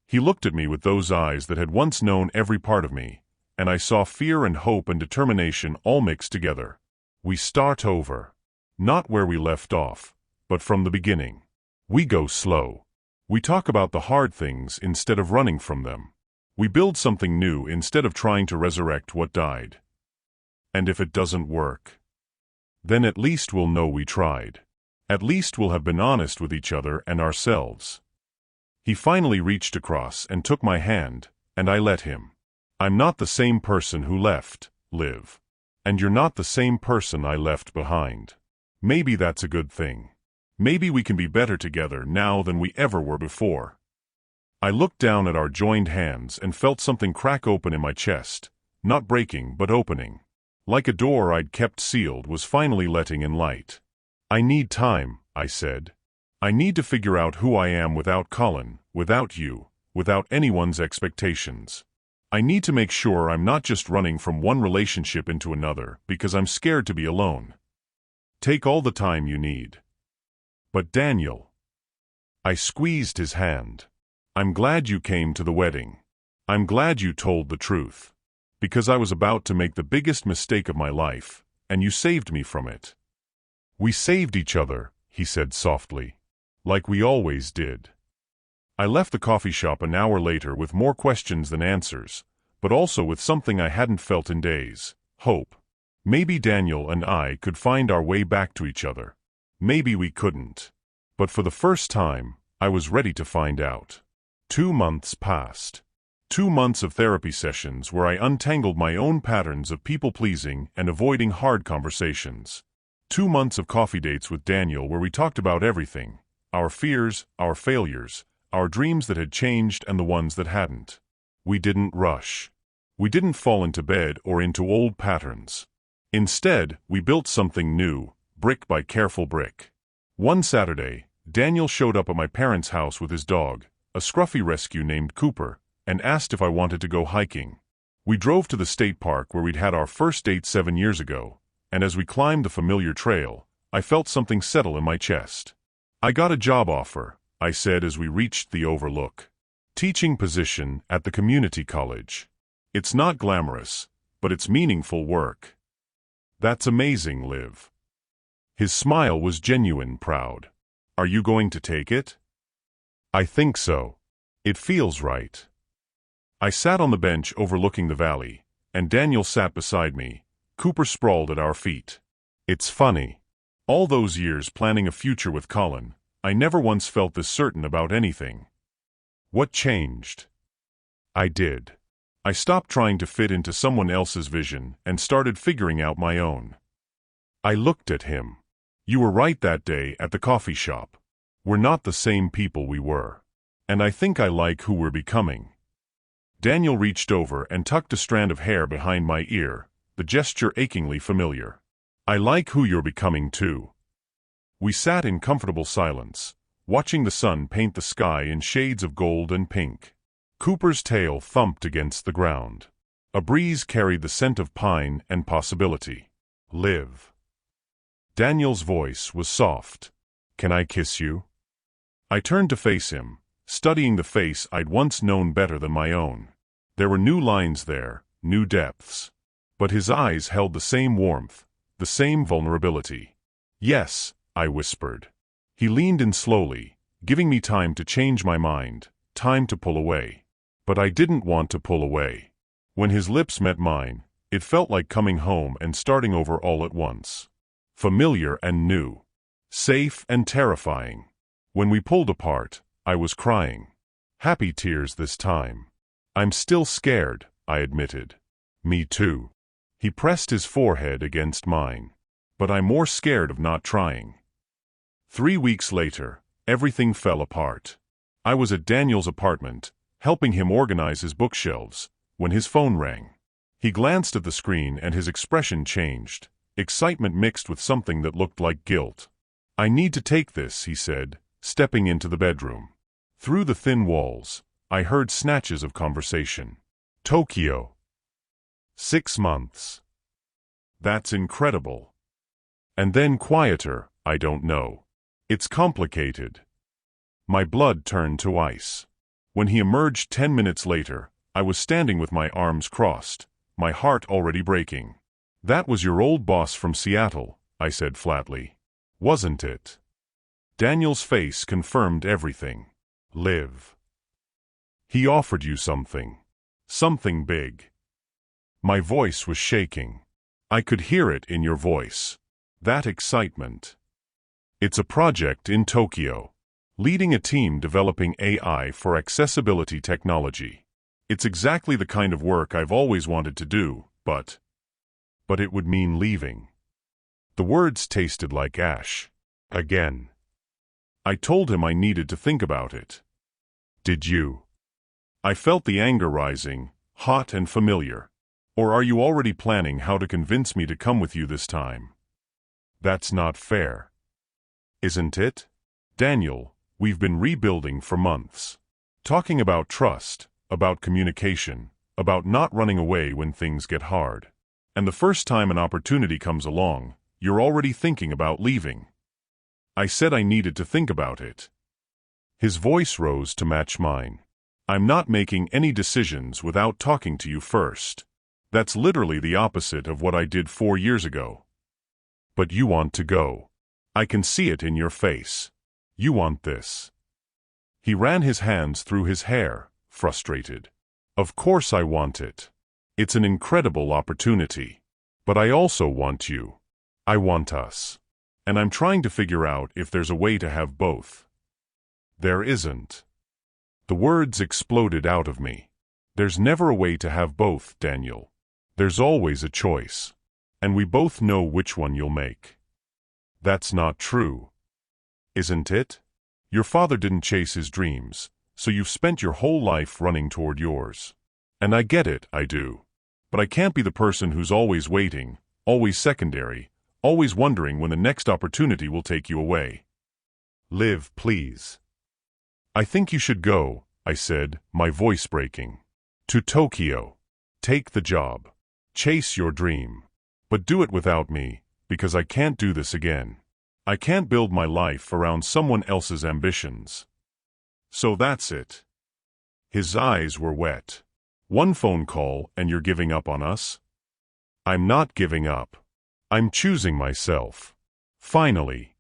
He looked at me with those eyes that had once known every part of me, and I saw fear and hope and determination all mixed together. We start over. Not where we left off, but from the beginning. We go slow. We talk about the hard things instead of running from them. We build something new instead of trying to resurrect what died. And if it doesn't work, then at least we'll know we tried. At least we'll have been honest with each other and ourselves. He finally reached across and took my hand, And I let him. I'm not the same person who left, Liv. And you're not the same person I left behind. Maybe that's a good thing. Maybe we can be better together now than we ever were before. I looked down at our joined hands and felt something crack open in my chest, not breaking but opening. Like a door I'd kept sealed was finally letting in light. I need time, I said. I need to figure out who I am without Colin, without you, without anyone's expectations. I need to make sure I'm not just running from one relationship into another because I'm scared to be alone. Take all the time you need. But Daniel. I squeezed his hand. I'm glad you came to the wedding. I'm glad you told the truth. Because I was about to make the biggest mistake of my life, and you saved me from it. We saved each other, he said softly. Like we always did. I left the coffee shop an hour later with more questions than answers, but also with something I hadn't felt in days: hope. Maybe Daniel and I could find our way back to each other. Maybe we couldn't. But for the first time, I was ready to find out. 2 months passed. 2 months of therapy sessions where I untangled my own patterns of people-pleasing and avoiding hard conversations. 2 months of coffee dates with Daniel where we talked about everything: our fears, our failures, our dreams that had changed and the ones that hadn't. We didn't rush. We didn't fall into bed or into old patterns. Instead, we built something new, brick by careful brick. One Saturday, Daniel showed up at my parents' house with his dog, a scruffy rescue named Cooper, and asked if I wanted to go hiking. We drove to the state park where we'd had our first date 7 years ago, and as we climbed the familiar trail, I felt something settle in my chest. I got a job offer, I said as we reached the overlook. Teaching position at the community college. It's not glamorous, but it's meaningful work. That's amazing, Liv. His smile was genuine, proud. Are you going to take it? I think so. It feels right. I sat on the bench overlooking the valley, and Daniel sat beside me, Cooper sprawled at our feet. It's funny. All those years planning a future with Colin, I never once felt this certain about anything. What changed? I did. I stopped trying to fit into someone else's vision and started figuring out my own. I looked at him. You were right that day at the coffee shop. We're not the same people we were. And I think I like who we're becoming. Daniel reached over and tucked a strand of hair behind my ear, the gesture achingly familiar. I like who you're becoming too. We sat in comfortable silence, watching the sun paint the sky in shades of gold and pink. Cooper's tail thumped against the ground. A breeze carried the scent of pine and possibility. Liv. Daniel's voice was soft. Can I kiss you? I turned to face him, studying the face I'd once known better than my own. There were new lines there, new depths. But his eyes held the same warmth, the same vulnerability. Yes, I whispered. He leaned in slowly, giving me time to change my mind, time to pull away. But I didn't want to pull away. When his lips met mine, it felt like coming home and starting over all at once. Familiar and new. Safe and terrifying. When we pulled apart, I was crying. Happy tears this time. I'm still scared, I admitted. Me too. He pressed his forehead against mine. But I'm more scared of not trying. 3 weeks later, everything fell apart. I was at Daniel's apartment, helping him organize his bookshelves, when his phone rang. He glanced at the screen and his expression changed, excitement mixed with something that looked like guilt. I need to take this, he said, stepping into the bedroom. Through the thin walls, I heard snatches of conversation. Tokyo. 6 months. That's incredible. And then quieter, I don't know. It's complicated. My blood turned to ice. When he emerged 10 minutes later, I was standing with my arms crossed, my heart already breaking. That was your old boss from Seattle, I said flatly. Wasn't it? Daniel's face confirmed everything. Liv. He offered you something. Something big. My voice was shaking. I could hear it in your voice. That excitement. It's a project in Tokyo. Leading a team developing AI for accessibility technology. It's exactly the kind of work I've always wanted to do, but it would mean leaving. The words tasted like ash. Again. I told him I needed to think about it. Did you? I felt the anger rising, hot and familiar. Or are you already planning how to convince me to come with you this time? That's not fair. Isn't it? Daniel, we've been rebuilding for months. Talking about trust, about communication, about not running away when things get hard. And the first time an opportunity comes along, you're already thinking about leaving. I said I needed to think about it. His voice rose to match mine. I'm not making any decisions without talking to you first. That's literally the opposite of what I did 4 years ago. But you want to go. I can see it in your face. You want this. He ran his hands through his hair, frustrated. Of course I want it. It's an incredible opportunity. But I also want you. I want us. And I'm trying to figure out if there's a way to have both. There isn't. The words exploded out of me. There's never a way to have both, Daniel. There's always a choice. And we both know which one you'll make. That's not true. Isn't it? Your father didn't chase his dreams, so you've spent your whole life running toward yours. And I get it, I do. But I can't be the person who's always waiting, always secondary, always wondering when the next opportunity will take you away. Liv, please. I think you should go, I said, my voice breaking. To Tokyo. Take the job. Chase your dream. But do it without me, because I can't do this again. I can't build my life around someone else's ambitions. So that's it. His eyes were wet. One phone call and you're giving up on us? I'm not giving up. I'm choosing myself. Finally.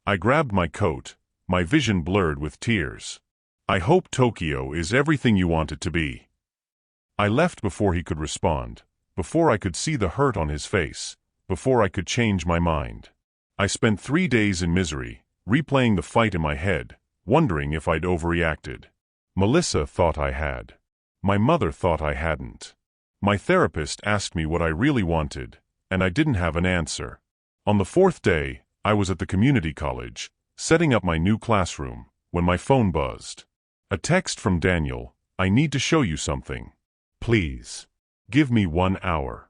I grabbed my coat, my vision blurred with tears. I hope Tokyo is everything you want it to be. I left before he could respond, before I could see the hurt on his face, before I could change my mind. I spent 3 days in misery, replaying the fight in my head, wondering if I'd overreacted. Melissa thought I had. My mother thought I hadn't. My therapist asked me what I really wanted, and I didn't have an answer. On the 4th day, I was at the community college, setting up my new classroom, when my phone buzzed. A text from Daniel, I need to show you something. Please. Give me 1 hour.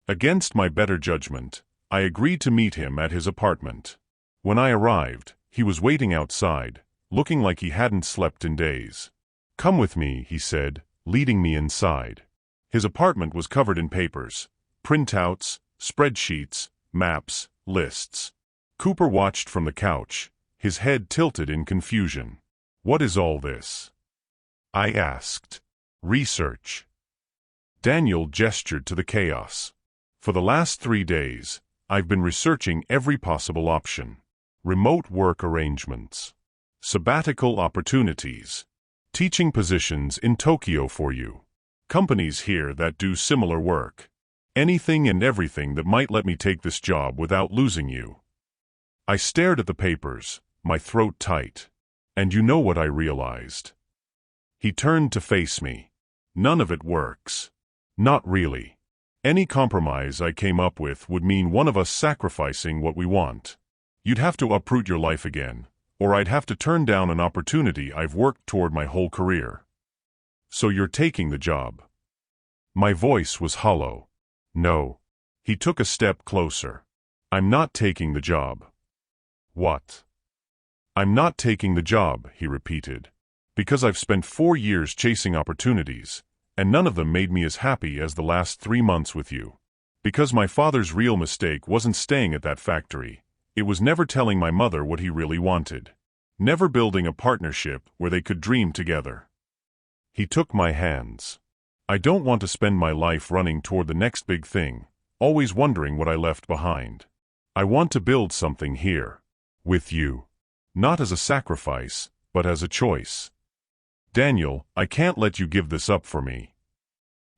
Against my better judgment, I agreed to meet him at his apartment. When I arrived, he was waiting outside, looking like he hadn't slept in days. Come with me, he said, leading me inside. His apartment was covered in papers, printouts, spreadsheets, maps, lists. Cooper watched from the couch, his head tilted in confusion. What is all this? I asked. Research. Daniel gestured to the chaos. For the last 3 days, I've been researching every possible option. Remote work arrangements. Sabbatical opportunities. Teaching positions in Tokyo for you. Companies here that do similar work. Anything and everything that might let me take this job without losing you. I stared at the papers, my throat tight. And you know what I realized? He turned to face me. None of it works. Not really. Any compromise I came up with would mean one of us sacrificing what we want. You'd have to uproot your life again, or I'd have to turn down an opportunity I've worked toward my whole career. So you're taking the job. My voice was hollow. No. He took a step closer. I'm not taking the job. What? I'm not taking the job, he repeated. Because I've spent 4 years chasing opportunities, and none of them made me as happy as the last 3 months with you. Because my father's real mistake wasn't staying at that factory. It was never telling my mother what he really wanted. Never building a partnership where they could dream together. He took my hands. I don't want to spend my life running toward the next big thing, always wondering what I left behind. I want to build something here. With you. Not as a sacrifice, but as a choice. Daniel, I can't let you give this up for me.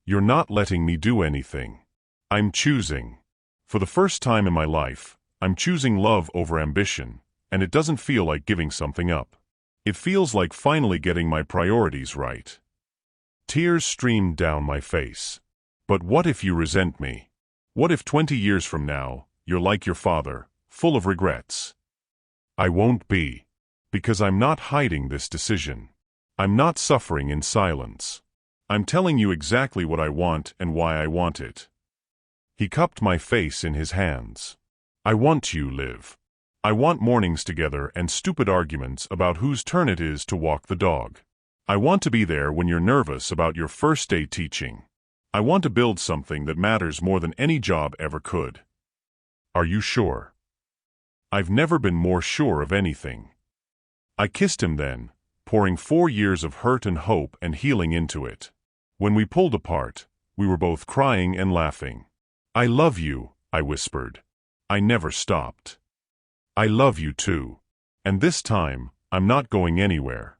You're not letting me do anything. I'm choosing. For the first time in my life, I'm choosing love over ambition, and it doesn't feel like giving something up. It feels like finally getting my priorities right. Tears streamed down my face. But what if you resent me? What if 20 years from now, you're like your father, full of regrets? I won't be. Because I'm not hiding this decision. I'm not suffering in silence. I'm telling you exactly what I want and why I want it. He cupped my face in his hands. I want you, Liv. I want mornings together and stupid arguments about whose turn it is to walk the dog. I want to be there when you're nervous about your first day teaching. I want to build something that matters more than any job ever could. Are you sure? I've never been more sure of anything. I kissed him then, pouring 4 years of hurt and hope and healing into it. When we pulled apart, we were both crying and laughing. I love you, I whispered. I never stopped. I love you too. And this time, I'm not going anywhere.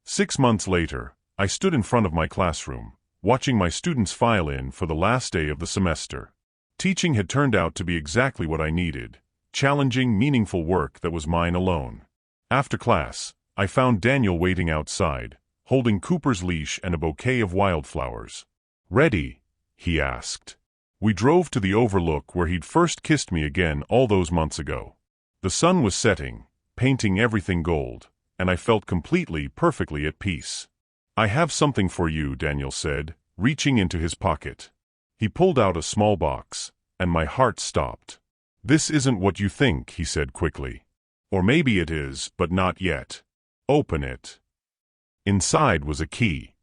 6 months later, I stood in front of my classroom, watching my students file in for the last day of the semester. Teaching had turned out to be exactly what I needed, challenging, meaningful work that was mine alone. After class, I found Daniel waiting outside, holding Cooper's leash and a bouquet of wildflowers. Ready? He asked. We drove to the overlook where he'd first kissed me again all those months ago. The sun was setting, painting everything gold, and I felt completely, perfectly at peace. I have something for you, Daniel said, reaching into his pocket. He pulled out a small box, and my heart stopped. This isn't what you think, he said quickly. Or maybe it is, but not yet. Open it. Inside was a key.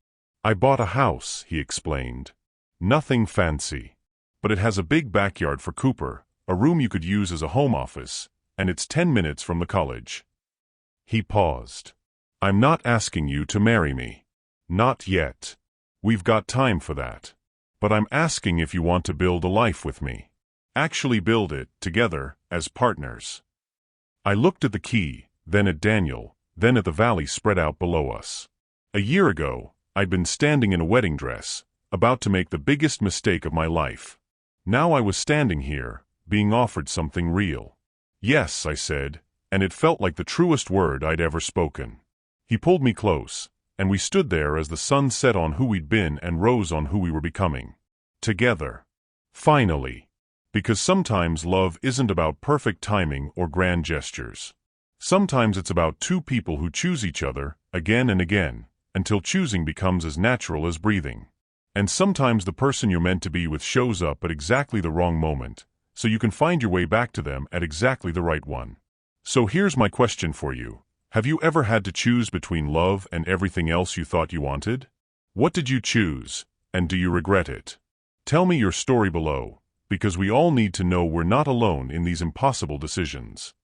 I bought a house, he explained. Nothing fancy. But it has a big backyard for Cooper, a room you could use as a home office, and it's 10 minutes from the college. He paused. I'm not asking you to marry me. Not yet. We've got time for that. But I'm asking if you want to build a life with me. Actually build it, together, as partners. I looked at the key, then at Daniel, then at the valley spread out below us. A year ago, I'd been standing in a wedding dress, about to make the biggest mistake of my life. Now I was standing here, being offered something real. Yes, I said, and it felt like the truest word I'd ever spoken. He pulled me close, and we stood there as the sun set on who we'd been and rose on who we were becoming. Together. Finally. Because sometimes love isn't about perfect timing or grand gestures. Sometimes it's about two people who choose each other, again and again, until choosing becomes as natural as breathing. And sometimes the person you're meant to be with shows up at exactly the wrong moment, so you can find your way back to them at exactly the right one. So here's my question for you. Have you ever had to choose between love and everything else you thought you wanted? What did you choose, and do you regret it? Tell me your story below, because we all need to know we're not alone in these impossible decisions.